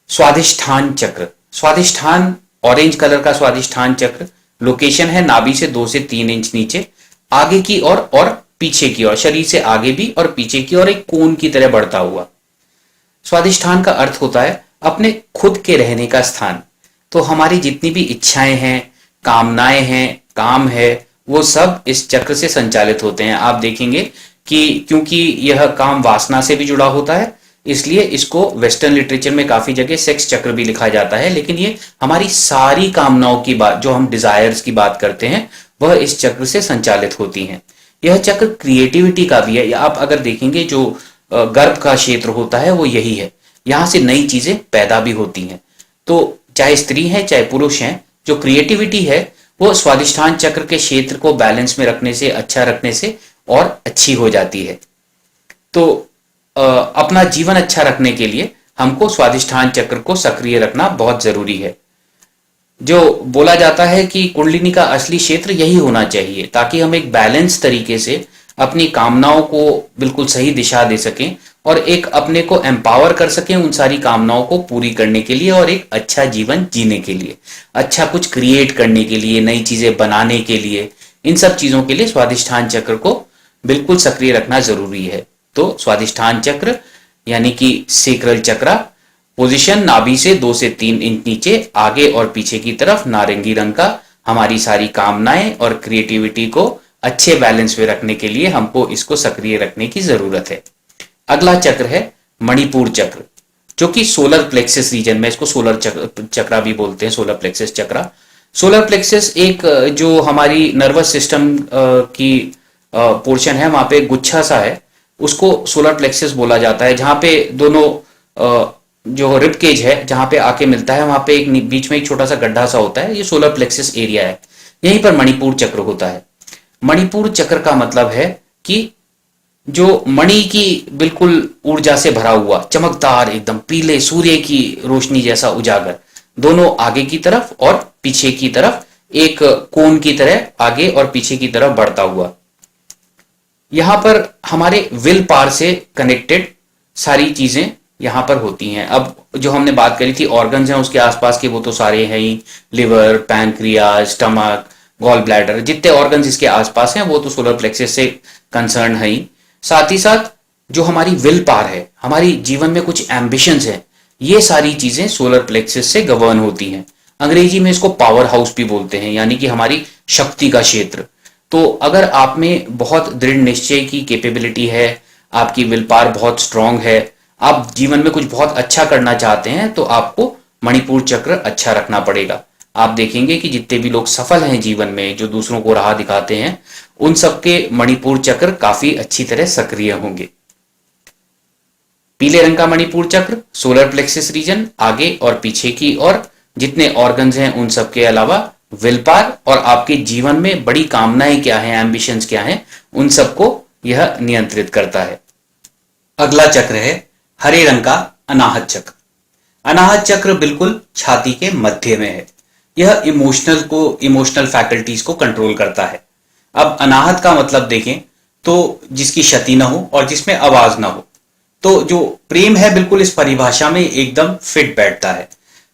स्वादिष्ठान चक्र। स्वादिष्ठान, ऑरेंज कलर का स्वादिष्ठान चक्र, लोकेशन है नाभि से 2 से 3 इंच नीचे, आगे की ओर और पीछे की ओर, शरीर से आगे भी और पीछे की ओर एक कोन की तरह बढ़ता हुआ। स्वादिष्ठान का अर्थ होता है अपने खुद के रहने का स्थान। तो हमारी जितनी भी इच्छाएं हैं, कामनाएं हैं, काम है, वो सब इस चक्र से संचालित होते हैं। आप देखेंगे कि क्योंकि यह काम वासना से भी जुड़ा होता है, इसलिए इसको वेस्टर्न लिटरेचर में काफी जगह सेक्स चक्र भी लिखा जाता है। लेकिन ये हमारी सारी कामनाओं की बात, जो हम डिजायर्स की बात करते हैं, वह इस चक्र से संचालित होती हैं। यह चक्र क्रिएटिविटी का भी है। आप अगर देखेंगे जो गर्भ का क्षेत्र होता है वो यही है, यहां से नई चीजें पैदा भी होती हैं। तो चाहे स्त्री है चाहे पुरुष हैं, जो क्रिएटिविटी है वो स्वादिष्ठान चक्र के क्षेत्र को बैलेंस में रखने से, अच्छा रखने से और अच्छी हो जाती है। तो अपना जीवन अच्छा रखने के लिए हमको स्वादिष्ठान चक्र को सक्रिय रखना बहुत जरूरी है। जो बोला जाता है कि कुंडलिनी का असली क्षेत्र यही होना चाहिए, ताकि हम एक बैलेंस तरीके से अपनी कामनाओं को बिल्कुल सही दिशा दे सकें और एक अपने को एम्पावर कर सकें उन सारी कामनाओं को पूरी करने के लिए और एक अच्छा जीवन जीने के लिए, अच्छा कुछ क्रिएट करने के लिए, नई चीजें बनाने के लिए, इन सब चीजों के लिए स्वादिष्ठान चक्र को बिल्कुल सक्रिय रखना जरूरी है। तो स्वादिष्ठान चक्र यानी कि सेक्रल चक्र, पोजीशन नाभि से 2 से 3 इंच नीचे, आगे और पीछे की तरफ, नारंगी रंग का, हमारी सारी कामनाएं और क्रिएटिविटी को अच्छे बैलेंस में रखने के लिए हमको इसको सक्रिय रखने की जरूरत है। अगला चक्र है मणिपुर चक्र, जो कि सोलर प्लेक्सस रीजन में, इसको सोलर चक्र भी बोलते हैं, सोलर प्लेक्सस चक्र। सोलर प्लेक्सस एक जो हमारी नर्वस सिस्टम की पोर्शन है, वहां पे गुच्छा सा है, उसको सोलर प्लेक्सस बोला जाता है। जहां पे दोनों जो रिब केज है जहां पे आके मिलता है, वहां पे एक बीच में एक छोटा सा गड्ढा सा होता है, ये सोलर प्लेक्सस एरिया है। यहीं पर मणिपुर चक्र होता है। मणिपुर चक्र का मतलब है कि जो मणि की बिल्कुल ऊर्जा से भरा हुआ, चमकदार, एकदम पीले सूर्य की रोशनी जैसा उजागर, दोनों आगे की तरफ और पीछे की तरफ एक कोन की तरह आगे और पीछे की तरफ बढ़ता हुआ। यहां पर हमारे विल पावर से कनेक्टेड सारी चीजें यहां पर होती हैं। अब जो हमने बात करी थी ऑर्गन्स हैं उसके आसपास के, वो तो सारे हैं ही, liver, pancreas, stomach, gall bladder, जितने ऑर्गन्स इसके आसपास हैं वो तो सोलर प्लेक्सस से कंसर्न है ही। साथ ही साथ जो हमारी विल पावर है, हमारी जीवन में कुछ एम्बिशंस हैं, ये सारी चीजें सोलर प्लेक्सस से गवर्न होती हैं। अंग्रेजी में इसको पावर हाउस भी बोलते हैं, यानी कि हमारी शक्ति का क्षेत्र। तो अगर आप में बहुत दृढ़ निश्चय की कैपेबिलिटी है, आपकी विल पावर बहुत स्ट्रांग है, आप जीवन में कुछ बहुत अच्छा करना चाहते हैं, तो आपको मणिपुर चक्र अच्छा रखना पड़ेगा। आप देखेंगे कि जितने भी लोग सफल हैं जीवन में, जो दूसरों को राह दिखाते हैं, उन सबके मणिपुर चक्र काफी अच्छी तरह सक्रिय होंगे। पीले रंग का मणिपुर चक्र, सोलर प्लेक्सस रीजन, आगे और पीछे की और जितने ऑर्गन्स हैं उन सब के अलावा विल पावर और आपके जीवन में बड़ी कामनाएं क्या हैं, एम्बिशंस क्या हैं, उन सबको यह नियंत्रित करता है। अगला चक्र है हरे रंग का अनाहत चक्र। अनाहत चक्र बिल्कुल छाती के मध्य में है। यह इमोशनल फैकल्टीज को कंट्रोल करता है। अब अनाहत का मतलब देखें तो जिसकी क्षति ना हो और जिसमें आवाज ना हो। तो जो प्रेम है बिल्कुल इस परिभाषा में एकदम फिट बैठता है।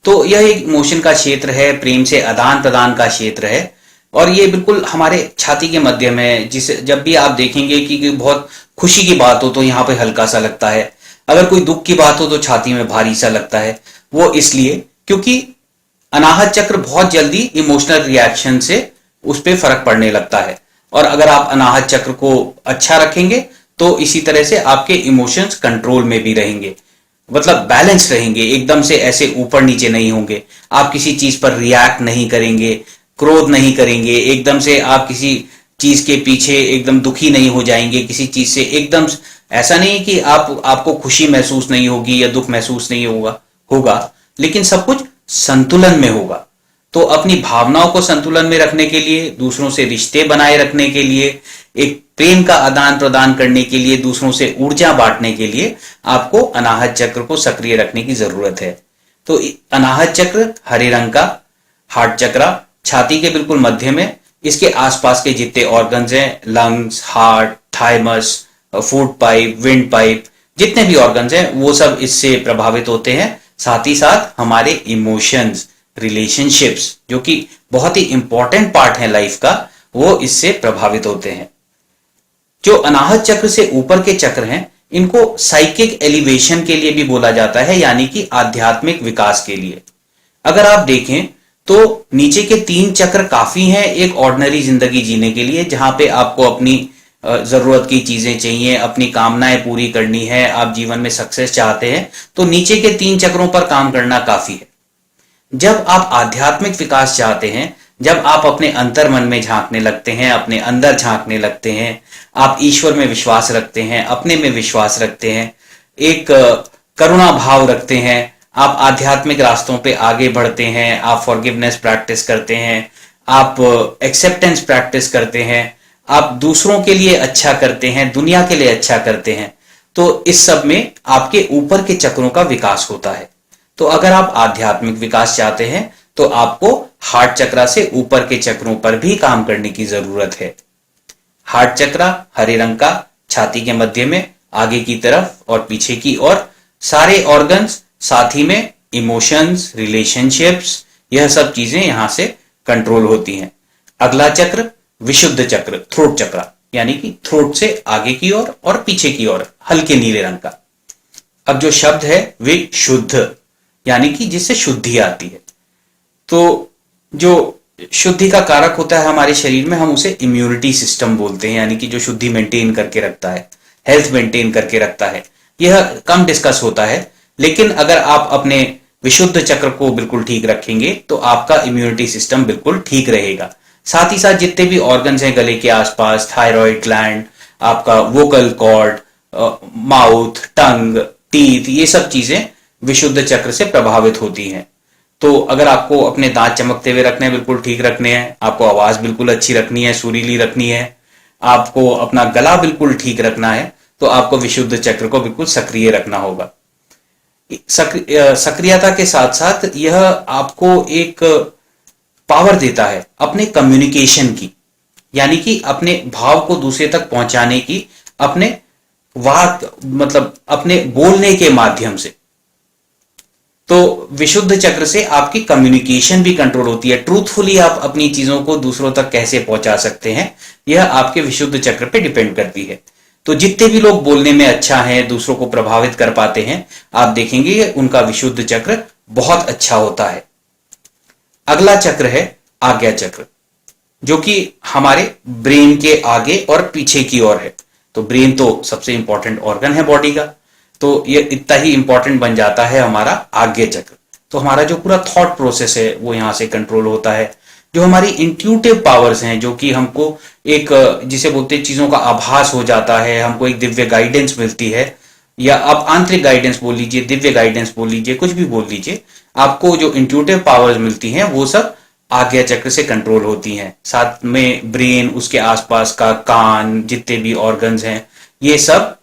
तो यह एक इमोशन का क्षेत्र है, प्रेम से आदान प्रदान का क्षेत्र है और ये बिल्कुल हमारे छाती के मध्य में है। जिसे जब भी आप देखेंगे कि बहुत खुशी की बात हो तो यहाँ पे हल्का सा लगता है, अगर कोई दुख की बात हो तो छाती में भारी सा लगता है। वो इसलिए क्योंकि अनाहत चक्र बहुत जल्दी इमोशनल रिएक्शन से उस पर फर्क पड़ने लगता है। और अगर आप अनाहत चक्र को अच्छा रखेंगे तो इसी तरह से आपके इमोशंस कंट्रोल में भी रहेंगे, मतलब बैलेंस रहेंगे, एकदम से ऐसे ऊपर नीचे नहीं होंगे। आप किसी चीज पर रिएक्ट नहीं करेंगे, क्रोध नहीं करेंगे, एकदम से आप किसी चीज के पीछे एकदम दुखी नहीं हो जाएंगे किसी चीज से। एकदम ऐसा नहीं कि आपको खुशी महसूस नहीं होगी या दुख महसूस नहीं होगा, लेकिन सब कुछ संतुलन में होगा। तो अपनी भावनाओं को संतुलन में रखने के लिए, दूसरों से रिश्ते बनाए रखने के लिए, एक प्रेम का आदान प्रदान करने के लिए, दूसरों से ऊर्जा बांटने के लिए आपको अनाहत चक्र को सक्रिय रखने की जरूरत है। तो अनाहत चक्र हरे रंग का, हार्ट चक्र छाती के बिल्कुल मध्य में, इसके आसपास के जितने ऑर्गन्स हैं, lungs, heart, thymus, food pipe, wind pipe, जितने भी ऑर्गन्स हैं वो सब इससे प्रभावित होते हैं। साथ ही साथ हमारे इमोशंस, रिलेशनशिप्स, जो कि बहुत ही इंपॉर्टेंट पार्ट है लाइफ का, वो इससे प्रभावित होते हैं। जो अनाहत चक्र से ऊपर के चक्र हैं, इनको साइकिक एलिवेशन के लिए भी बोला जाता है, यानी कि आध्यात्मिक विकास के लिए। अगर आप देखें तो नीचे के 3 चक्र काफी हैं एक ऑर्डिनरी जिंदगी जीने के लिए, जहां पे आपको अपनी जरूरत की चीजें चाहिए, अपनी कामनाएं पूरी करनी है, आप जीवन में सक्सेस चाहते हैं, तो नीचे के 3 चक्रों पर काम करना काफी है। जब आप आध्यात्मिक विकास चाहते हैं, जब आप अपने अंतर मन में झांकने लगते हैं, अपने अंदर झांकने लगते हैं, आप ईश्वर में विश्वास रखते हैं, अपने में विश्वास रखते हैं, एक करुणा भाव रखते हैं, आप आध्यात्मिक रास्तों पे आगे बढ़ते हैं, आप फॉरगिवनेस प्रैक्टिस करते हैं, आप एक्सेप्टेंस प्रैक्टिस करते हैं, आप दूसरों के लिए अच्छा करते हैं, दुनिया के लिए अच्छा करते हैं, तो इस सब में आपके ऊपर के चक्रों का विकास होता है। तो अगर आप आध्यात्मिक विकास चाहते हैं तो आपको हार्ट चक्र से ऊपर के चक्रों पर भी काम करने की जरूरत है। हार्ट चक्र हरे रंग का, छाती के मध्य में, आगे की तरफ और पीछे की ओर, सारे ऑर्गन्स, साथ ही में इमोशंस, रिलेशनशिप्स, यह सब चीजें यहां से कंट्रोल होती हैं। अगला चक्र विशुद्ध चक्र, थ्रोट चक्र, यानी कि थ्रोट से आगे की ओर और पीछे की ओर, हल्के नीले रंग का। अब जो शब्द है वे शुद्ध, यानी कि जिससे शुद्धि आती है। तो जो शुद्धि का कारक होता है हमारे शरीर में, हम उसे इम्यूनिटी सिस्टम बोलते हैं, यानी कि जो शुद्धि मेंटेन करके रखता है, हेल्थ मेंटेन करके रखता है। यह कम डिस्कस होता है, लेकिन अगर आप अपने विशुद्ध चक्र को बिल्कुल ठीक रखेंगे तो आपका इम्यूनिटी सिस्टम बिल्कुल ठीक रहेगा। साथ ही साथ जितने भी ऑर्गन्स हैं गले के आसपास, थायराइड ग्लैंड, आपका वोकल कॉर्ड, माउथ, टंग, टीथ, ये सब चीजें विशुद्ध चक्र से प्रभावित होती हैं। तो अगर आपको अपने दांत चमकते हुए रखने हैं, बिल्कुल ठीक रखने हैं, आपको आवाज बिल्कुल अच्छी रखनी है, सुरीली रखनी है, आपको अपना गला बिल्कुल ठीक रखना है, तो आपको विशुद्ध चक्र को बिल्कुल सक्रिय रखना होगा। सक्रियता के साथ साथ यह आपको एक पावर देता है अपने कम्युनिकेशन की, यानी कि अपने भाव को दूसरे तक पहुंचाने की, अपने वाक मतलब अपने बोलने के माध्यम से। तो विशुद्ध चक्र से आपकी कम्युनिकेशन भी कंट्रोल होती है। ट्रूथफुली आप अपनी चीजों को दूसरों तक कैसे पहुंचा सकते हैं, यह आपके विशुद्ध चक्र पे डिपेंड करती है। तो जितने भी लोग बोलने में अच्छा है, दूसरों को प्रभावित कर पाते हैं, आप देखेंगे उनका विशुद्ध चक्र बहुत अच्छा होता है। अगला चक्र है आज्ञा चक्र, जो कि हमारे ब्रेन के आगे और पीछे की ओर है। तो ब्रेन तो सबसे इंपॉर्टेंट ऑर्गन है बॉडी का, तो ये इतना ही इंपॉर्टेंट बन जाता है हमारा आज्ञा चक्र। तो हमारा जो पूरा थॉट प्रोसेस है वो यहां से कंट्रोल होता है। जो हमारी इंट्यूटिव पावर्स हैं, जो कि हमको एक जिसे बोलते हैं चीजों का आभास हो जाता है, हमको एक दिव्य गाइडेंस मिलती है, या आप आंतरिक गाइडेंस बोल लीजिए, दिव्य गाइडेंस बोल लीजिए, कुछ भी बोल लीजिए, आपको जो इंट्यूटिव पावर्स मिलती हैं वो सब आज्ञा चक्र से कंट्रोल होती हैं। साथ में ब्रेन, उसके आसपास का कान, जितने भी ऑर्गन्स हैं, ये सब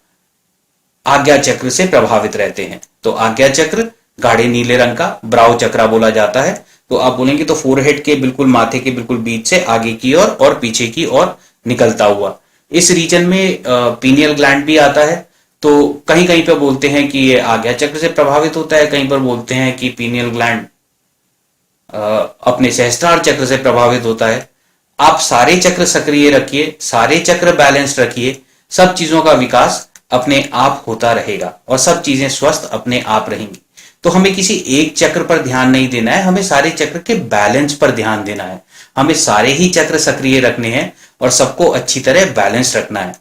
आज्ञा चक्र से प्रभावित रहते हैं। तो आज्ञा चक्र गाढ़े नीले रंग का ब्राउ चक्रा बोला जाता है। तो आप बोलेंगे तो फोरहेड के बिल्कुल, माथे के बिल्कुल बीच से आगे की ओर और पीछे की ओर निकलता हुआ। इस रीजन में पीनियल ग्लैंड भी आता है। तो कहीं कहीं पे बोलते हैं कि ये आज्ञा चक्र से प्रभावित होता है, कहीं पर बोलते हैं कि पीनियल ग्लैंड अपने सहस्त्रार चक्र से प्रभावित होता है। आप सारे चक्र सक्रिय रखिए, सारे चक्र बैलेंस्ड रखिए, सब चीजों का विकास अपने आप होता रहेगा और सब चीजें स्वस्थ अपने आप रहेंगी। तो हमें किसी एक चक्र पर ध्यान नहीं देना है, हमें सारे चक्र के बैलेंस पर ध्यान देना है। हमें सारे ही चक्र सक्रिय रखने हैं और सबको अच्छी तरह बैलेंस रखना है।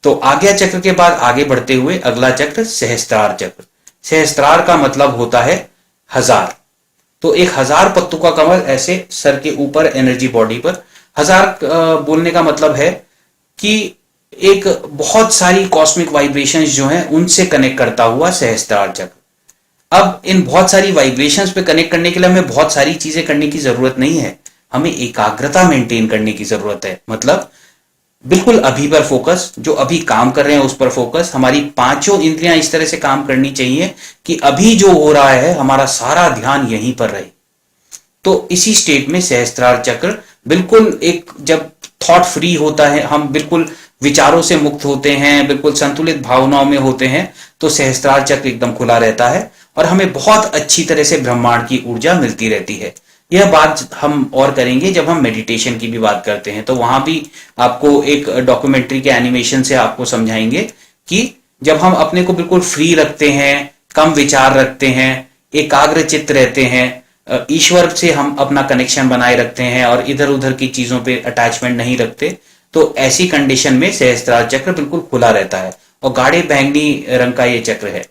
तो आज्ञा चक्र के बाद आगे बढ़ते हुए अगला चक्र सहस्त्रार चक्र। सहस्त्रार का मतलब होता है 1000। तो एक 1000 पत्तों का कमल ऐसे सर के ऊपर, एनर्जी बॉडी पर। 1000 बोलने का मतलब है कि एक बहुत सारी कॉस्मिक वाइब्रेशंस जो हैं उनसे कनेक्ट करता हुआ सहस्त्रार चक्र। अब इन बहुत सारी वाइब्रेशंस पे कनेक्ट करने के लिए हमें बहुत सारी चीजें करने की जरूरत नहीं है, हमें एकाग्रता मेंटेन करने की जरूरत है। मतलब बिल्कुल अभी पर फोकस, जो अभी काम कर रहे हैं उस पर फोकस। हमारी पांचों इंद्रियां इस तरह से काम करनी चाहिए कि अभी जो हो रहा है हमारा सारा ध्यान यहीं पर रहे। तो इसी स्टेट में सहस्त्रार चक्र बिल्कुल एक, जब थॉट फ्री होता है, हम बिल्कुल विचारों से मुक्त होते हैं, बिल्कुल संतुलित भावनाओं में होते हैं, तो सहस्त्रार चक्र एकदम खुला रहता है और हमें बहुत अच्छी तरह से ब्रह्मांड की ऊर्जा मिलती रहती है। यह बात हम और करेंगे जब हम मेडिटेशन की भी बात करते हैं, तो वहां भी आपको एक डॉक्यूमेंट्री के एनिमेशन से आपको समझाएंगे कि जब हम अपने को बिल्कुल फ्री रखते हैं, कम विचार रखते हैं, एकाग्र चित्त रहते हैं, ईश्वर से हम अपना कनेक्शन बनाए रखते हैं और इधर उधर की चीजों पे अटैचमेंट नहीं रखते, तो ऐसी कंडीशन में सहस्त्रार चक्र बिल्कुल खुला रहता है और गाढ़े बैंगनी रंग का ये चक्र है।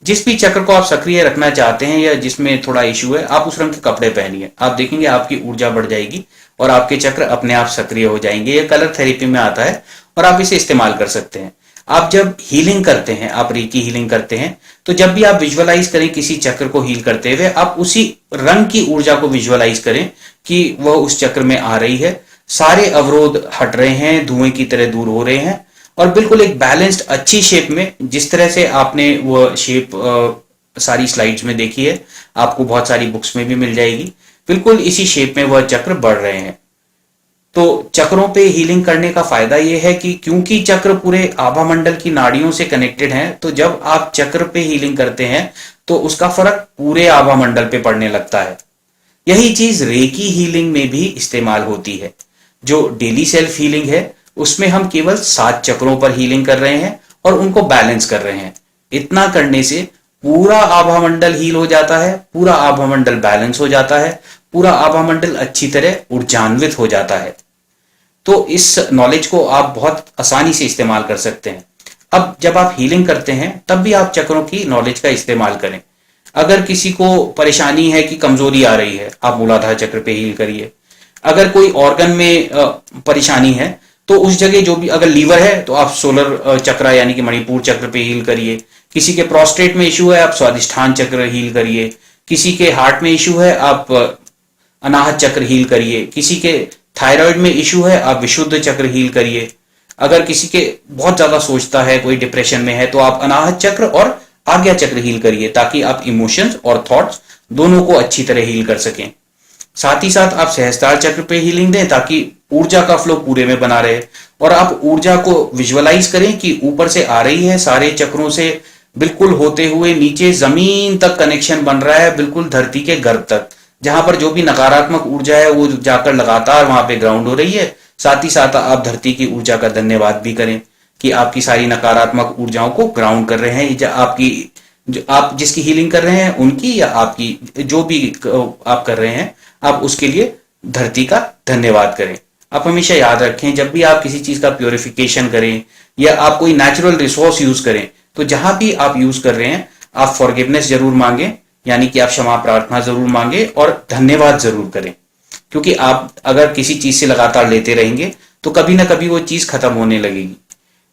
जिस भी चक्र को आप सक्रिय रखना चाहते हैं या जिसमें थोड़ा इश्यू है, आप उस रंग के कपड़े पहनिए, आप देखेंगे आपकी ऊर्जा बढ़ जाएगी और आपके चक्र अपने आप सक्रिय हो जाएंगे। ये कलर थेरेपी में आता है और आप इसे इस्तेमाल कर सकते हैं। आप जब हीलिंग करते हैं, आप रेकी हीलिंग करते हैं, तो जब भी आप विजुअलाइज करें किसी चक्र को हील करते हुए, आप उसी रंग की ऊर्जा को विजुअलाइज करें कि वह उस चक्र में आ रही है, सारे अवरोध हट रहे हैं, धुएं की तरह दूर हो रहे हैं और बिल्कुल एक बैलेंस्ड अच्छी शेप में, जिस तरह से आपने वो शेप सारी स्लाइड्स में देखी है, आपको बहुत सारी बुक्स में भी मिल जाएगी, बिल्कुल इसी शेप में वह चक्र बढ़ रहे हैं। तो चक्रों पे हीलिंग करने का फायदा यह है कि क्योंकि चक्र पूरे आभा मंडल की नाड़ियों से कनेक्टेड हैं, तो जब आप चक्र पे हीलिंग करते हैं तो उसका फर्क पूरे आभा मंडल पे पड़ने लगता है। यही चीज रेकी हीलिंग में भी इस्तेमाल होती है। जो डेली सेल्फ हीलिंग है उसमें हम केवल 7 चक्रों पर हीलिंग कर रहे हैं और उनको बैलेंस कर रहे हैं। इतना करने से पूरा आभा मंडल हील हो जाता है, पूरा आभा मंडल बैलेंस हो जाता है, पूरा आभा मंडल अच्छी तरह ऊर्जान्वित हो जाता है। तो इस नॉलेज को आप बहुत आसानी से इस्तेमाल कर सकते हैं। अब जब आप हीलिंग करते हैं तब भी आप चक्रों की नॉलेज का इस्तेमाल करें। अगर किसी को परेशानी है कि कमजोरी आ रही है, आप मूलाधार चक्र पे हील करिए। अगर कोई ऑर्गन में परेशानी है तो उस जगह जो भी, अगर लीवर है तो आप सोलर चक्र यानी कि मणिपुर चक्र पे हील करिए। किसी के प्रोस्टेट में इश्यू है, आप स्वादिष्ठान चक्र हील करिए। किसी के हार्ट में इश्यू है, आप अनाहत चक्र हील करिए। किसी के थायराइड में इश्यू है, आप विशुद्ध चक्र हील करिए। अगर किसी के बहुत ज्यादा सोचता है, कोई डिप्रेशन में है, तो आप अनाहत चक्र और आज्ञा चक्र हील करिए, ताकि आप इमोशंस और थॉट्स दोनों को अच्छी तरह हील कर सकें। साथ ही साथ आप सहस्त्रार चक्र पे हीलिंग दें, ताकि ऊर्जा का फ्लो पूरे में बना रहे। और आप ऊर्जा को विजुअलाइज करें कि ऊपर से आ रही है, सारे चक्रों से बिल्कुल होते हुए नीचे जमीन तक कनेक्शन बन रहा है, बिल्कुल धरती के गर्भ तक, जहां पर जो भी नकारात्मक ऊर्जा है वो जाकर लगातार वहां पे ग्राउंड हो रही है। साथ ही साथ आप धरती की ऊर्जा का धन्यवाद भी करें कि आपकी सारी नकारात्मक ऊर्जाओं को ग्राउंड कर रहे हैं। आपकी जो आप जिसकी हीलिंग कर रहे हैं उनकी, या आपकी जो भी आप कर रहे हैं, आप उसके लिए धरती का धन्यवाद करें। आप हमेशा याद रखें, जब भी आप किसी चीज का प्योरिफिकेशन करें या आप कोई नेचुरल रिसोर्स यूज करें, तो जहां भी आप यूज कर रहे हैं आप फॉरगिवनेस जरूर मांगे, यानी कि आप क्षमा प्रार्थना जरूर मांगे और धन्यवाद जरूर करें। क्योंकि आप अगर किसी चीज से लगातार लेते रहेंगे तो कभी ना कभी वो चीज खत्म होने लगेगी।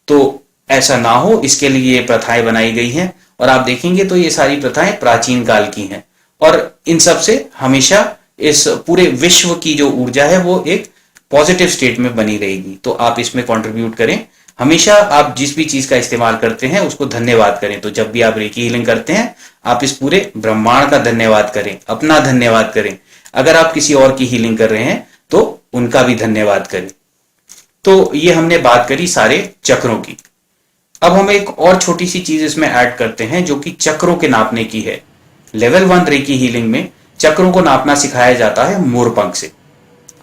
तो ऐसा ना हो, इसके लिए ये प्रथाएं बनाई गई हैं। और आप देखेंगे तो ये सारी प्रथाएं प्राचीन काल की हैं, और इन सब से हमेशा इस पूरे विश्व की जो ऊर्जा है वो एक पॉजिटिव स्टेट में बनी रहेगी। तो आप इसमें कंट्रीब्यूट करें। हमेशा आप जिस भी चीज का इस्तेमाल करते हैं उसको धन्यवाद करें। तो जब भी आप रेकी हीलिंग करते हैं, आप इस पूरे ब्रह्मांड का धन्यवाद करें, अपना धन्यवाद करें। अगर आप किसी और की हीलिंग कर रहे हैं तो उनका भी धन्यवाद करें। तो ये हमने बात करी सारे चक्रों की। अब हम एक और छोटी सी चीज इसमें ऐड करते हैं, जो कि चक्रों के नापने की है। लेवल 1 रेकी हीलिंग में चक्रों को नापना सिखाया जाता है मोरपंख से।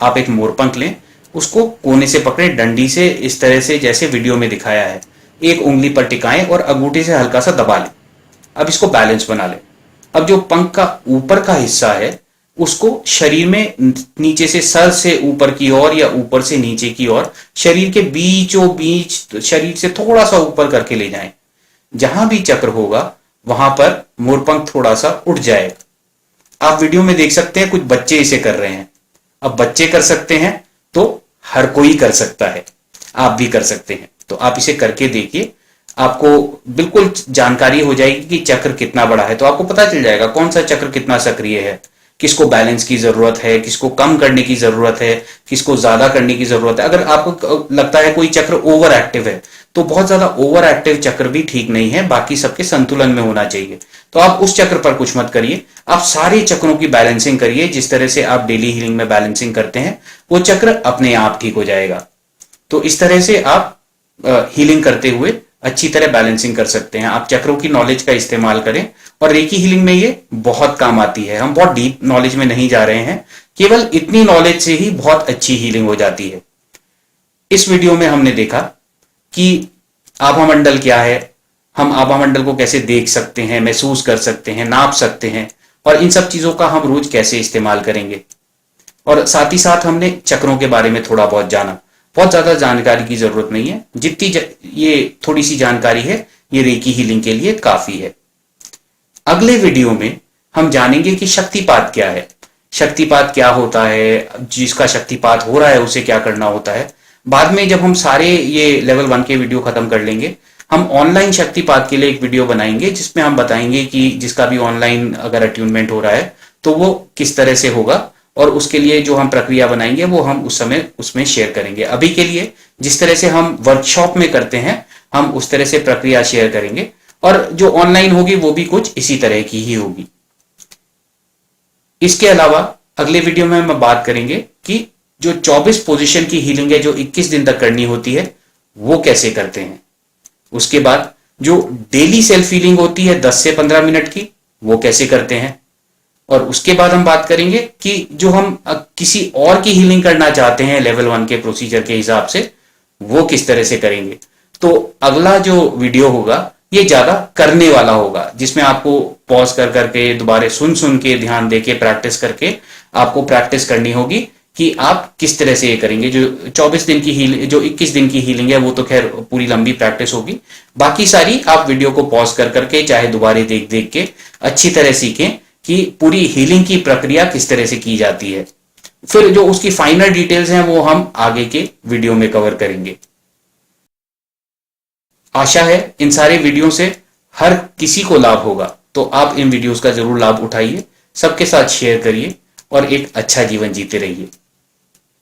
आप एक मोरपंख लें, उसको कोने से पकड़े, डंडी से इस तरह से जैसे वीडियो में दिखाया है, एक उंगली पर टिकाएं और अंगूठे से हल्का सा दबा लें। अब इसको बैलेंस बना लें। अब जो पंख का ऊपर का हिस्सा है उसको शरीर में नीचे से, सर से ऊपर की ओर या ऊपर से नीचे की ओर, शरीर के बीचों बीच, शरीर से थोड़ा सा ऊपर करके ले जाएं। जहां भी चक्र होगा वहां पर मोरपंख थोड़ा सा उठ जाएगा। आप वीडियो में देख सकते हैं कुछ बच्चे इसे कर रहे हैं। अब बच्चे कर सकते हैं तो हर कोई कर सकता है, आप भी कर सकते हैं। तो आप इसे करके देखिए, आपको बिल्कुल जानकारी हो जाएगी कि चक्र कितना बड़ा है। तो आपको पता चल जाएगा कौन सा चक्र कितना सक्रिय है, किसको बैलेंस की जरूरत है, किसको कम करने की जरूरत है, किसको ज्यादा करने की जरूरत है। अगर आपको लगता है कोई चक्र ओवर एक्टिव है, तो बहुत ज्यादा ओवर एक्टिव चक्र भी ठीक नहीं है, बाकी सबके संतुलन में होना चाहिए। तो आप उस चक्र पर कुछ मत करिए, आप सारे चक्रों की बैलेंसिंग करिए। जिस तरह से आप डेली हीलिंग में बैलेंसिंग करते हैं, वो चक्र अपने आप ठीक हो जाएगा। तो इस तरह से आप हीलिंग करते हुए अच्छी तरह बैलेंसिंग कर सकते हैं। आप चक्रों की नॉलेज का इस्तेमाल करें, और रेकी हीलिंग में ये बहुत काम आती है। हम बहुत डीप नॉलेज में नहीं जा रहे हैं, केवल इतनी नॉलेज से ही बहुत अच्छी हीलिंग हो जाती है। इस वीडियो में हमने देखा कि आभा मंडल क्या है, हम आभा मंडल को कैसे देख सकते हैं, महसूस कर सकते हैं, नाप सकते हैं, और इन सब चीजों का हम रोज कैसे इस्तेमाल करेंगे। और साथ ही साथ हमने चक्रों के बारे में थोड़ा बहुत जाना। बहुत ज्यादा जानकारी की जरूरत नहीं है, जितनी ये थोड़ी सी जानकारी है ये रेकी हीलिंग के लिए काफी है। अगले वीडियो में हम जानेंगे कि शक्तिपात क्या है, शक्तिपात क्या होता है, जिसका शक्तिपात हो रहा है उसे क्या करना होता है। बाद में जब हम सारे ये लेवल 1 के वीडियो खत्म कर लेंगे, हम ऑनलाइन शक्तिपात के लिए एक वीडियो बनाएंगे, जिसमें हम बताएंगे कि जिसका भी ऑनलाइन अगर अट्यूनमेंट हो रहा है तो वो किस तरह से होगा, और उसके लिए जो हम प्रक्रिया बनाएंगे वो हम उस समय उसमें शेयर करेंगे। अभी के लिए जिस तरह से हम वर्कशॉप में करते हैं, हम उस तरह से प्रक्रिया शेयर करेंगे, और जो ऑनलाइन होगी वो भी कुछ इसी तरह की ही होगी। इसके अलावा अगले वीडियो में हम बात करेंगे कि जो 24 पोजीशन की हीलिंग है, जो 21 दिन तक करनी होती है, वो कैसे करते हैं। उसके बाद जो डेली सेल्फ हीलिंग होती है 10 से 15 मिनट की, वो कैसे करते हैं। और उसके बाद हम बात करेंगे कि जो हम किसी और की हीलिंग करना चाहते हैं लेवल 1 के प्रोसीजर के हिसाब से, वो किस तरह से करेंगे। तो अगला जो वीडियो होगा ये ज्यादा करने वाला होगा, जिसमें आपको पॉज कर करके, दोबारा सुन सुन के, ध्यान देके, प्रैक्टिस करके आपको प्रैक्टिस करनी होगी कि आप किस तरह से ये करेंगे। जो 24 दिन की हीलिंग, जो 21 दिन की हीलिंग है, वो तो खैर पूरी लंबी प्रैक्टिस होगी। बाकी सारी आप वीडियो को पॉज कर करके, चाहे दोबारा देख देख के अच्छी तरह सीखें कि पूरी हीलिंग की प्रक्रिया किस तरह से की जाती है। फिर जो उसकी फाइनल डिटेल्स हैं वो हम आगे के वीडियो में कवर करेंगे। आशा है इन सारे वीडियो से हर किसी को लाभ होगा, तो आप इन वीडियोस का जरूर लाभ उठाइए, सबके साथ शेयर करिए और एक अच्छा जीवन जीते रहिए।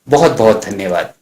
बहुत बहुत धन्यवाद।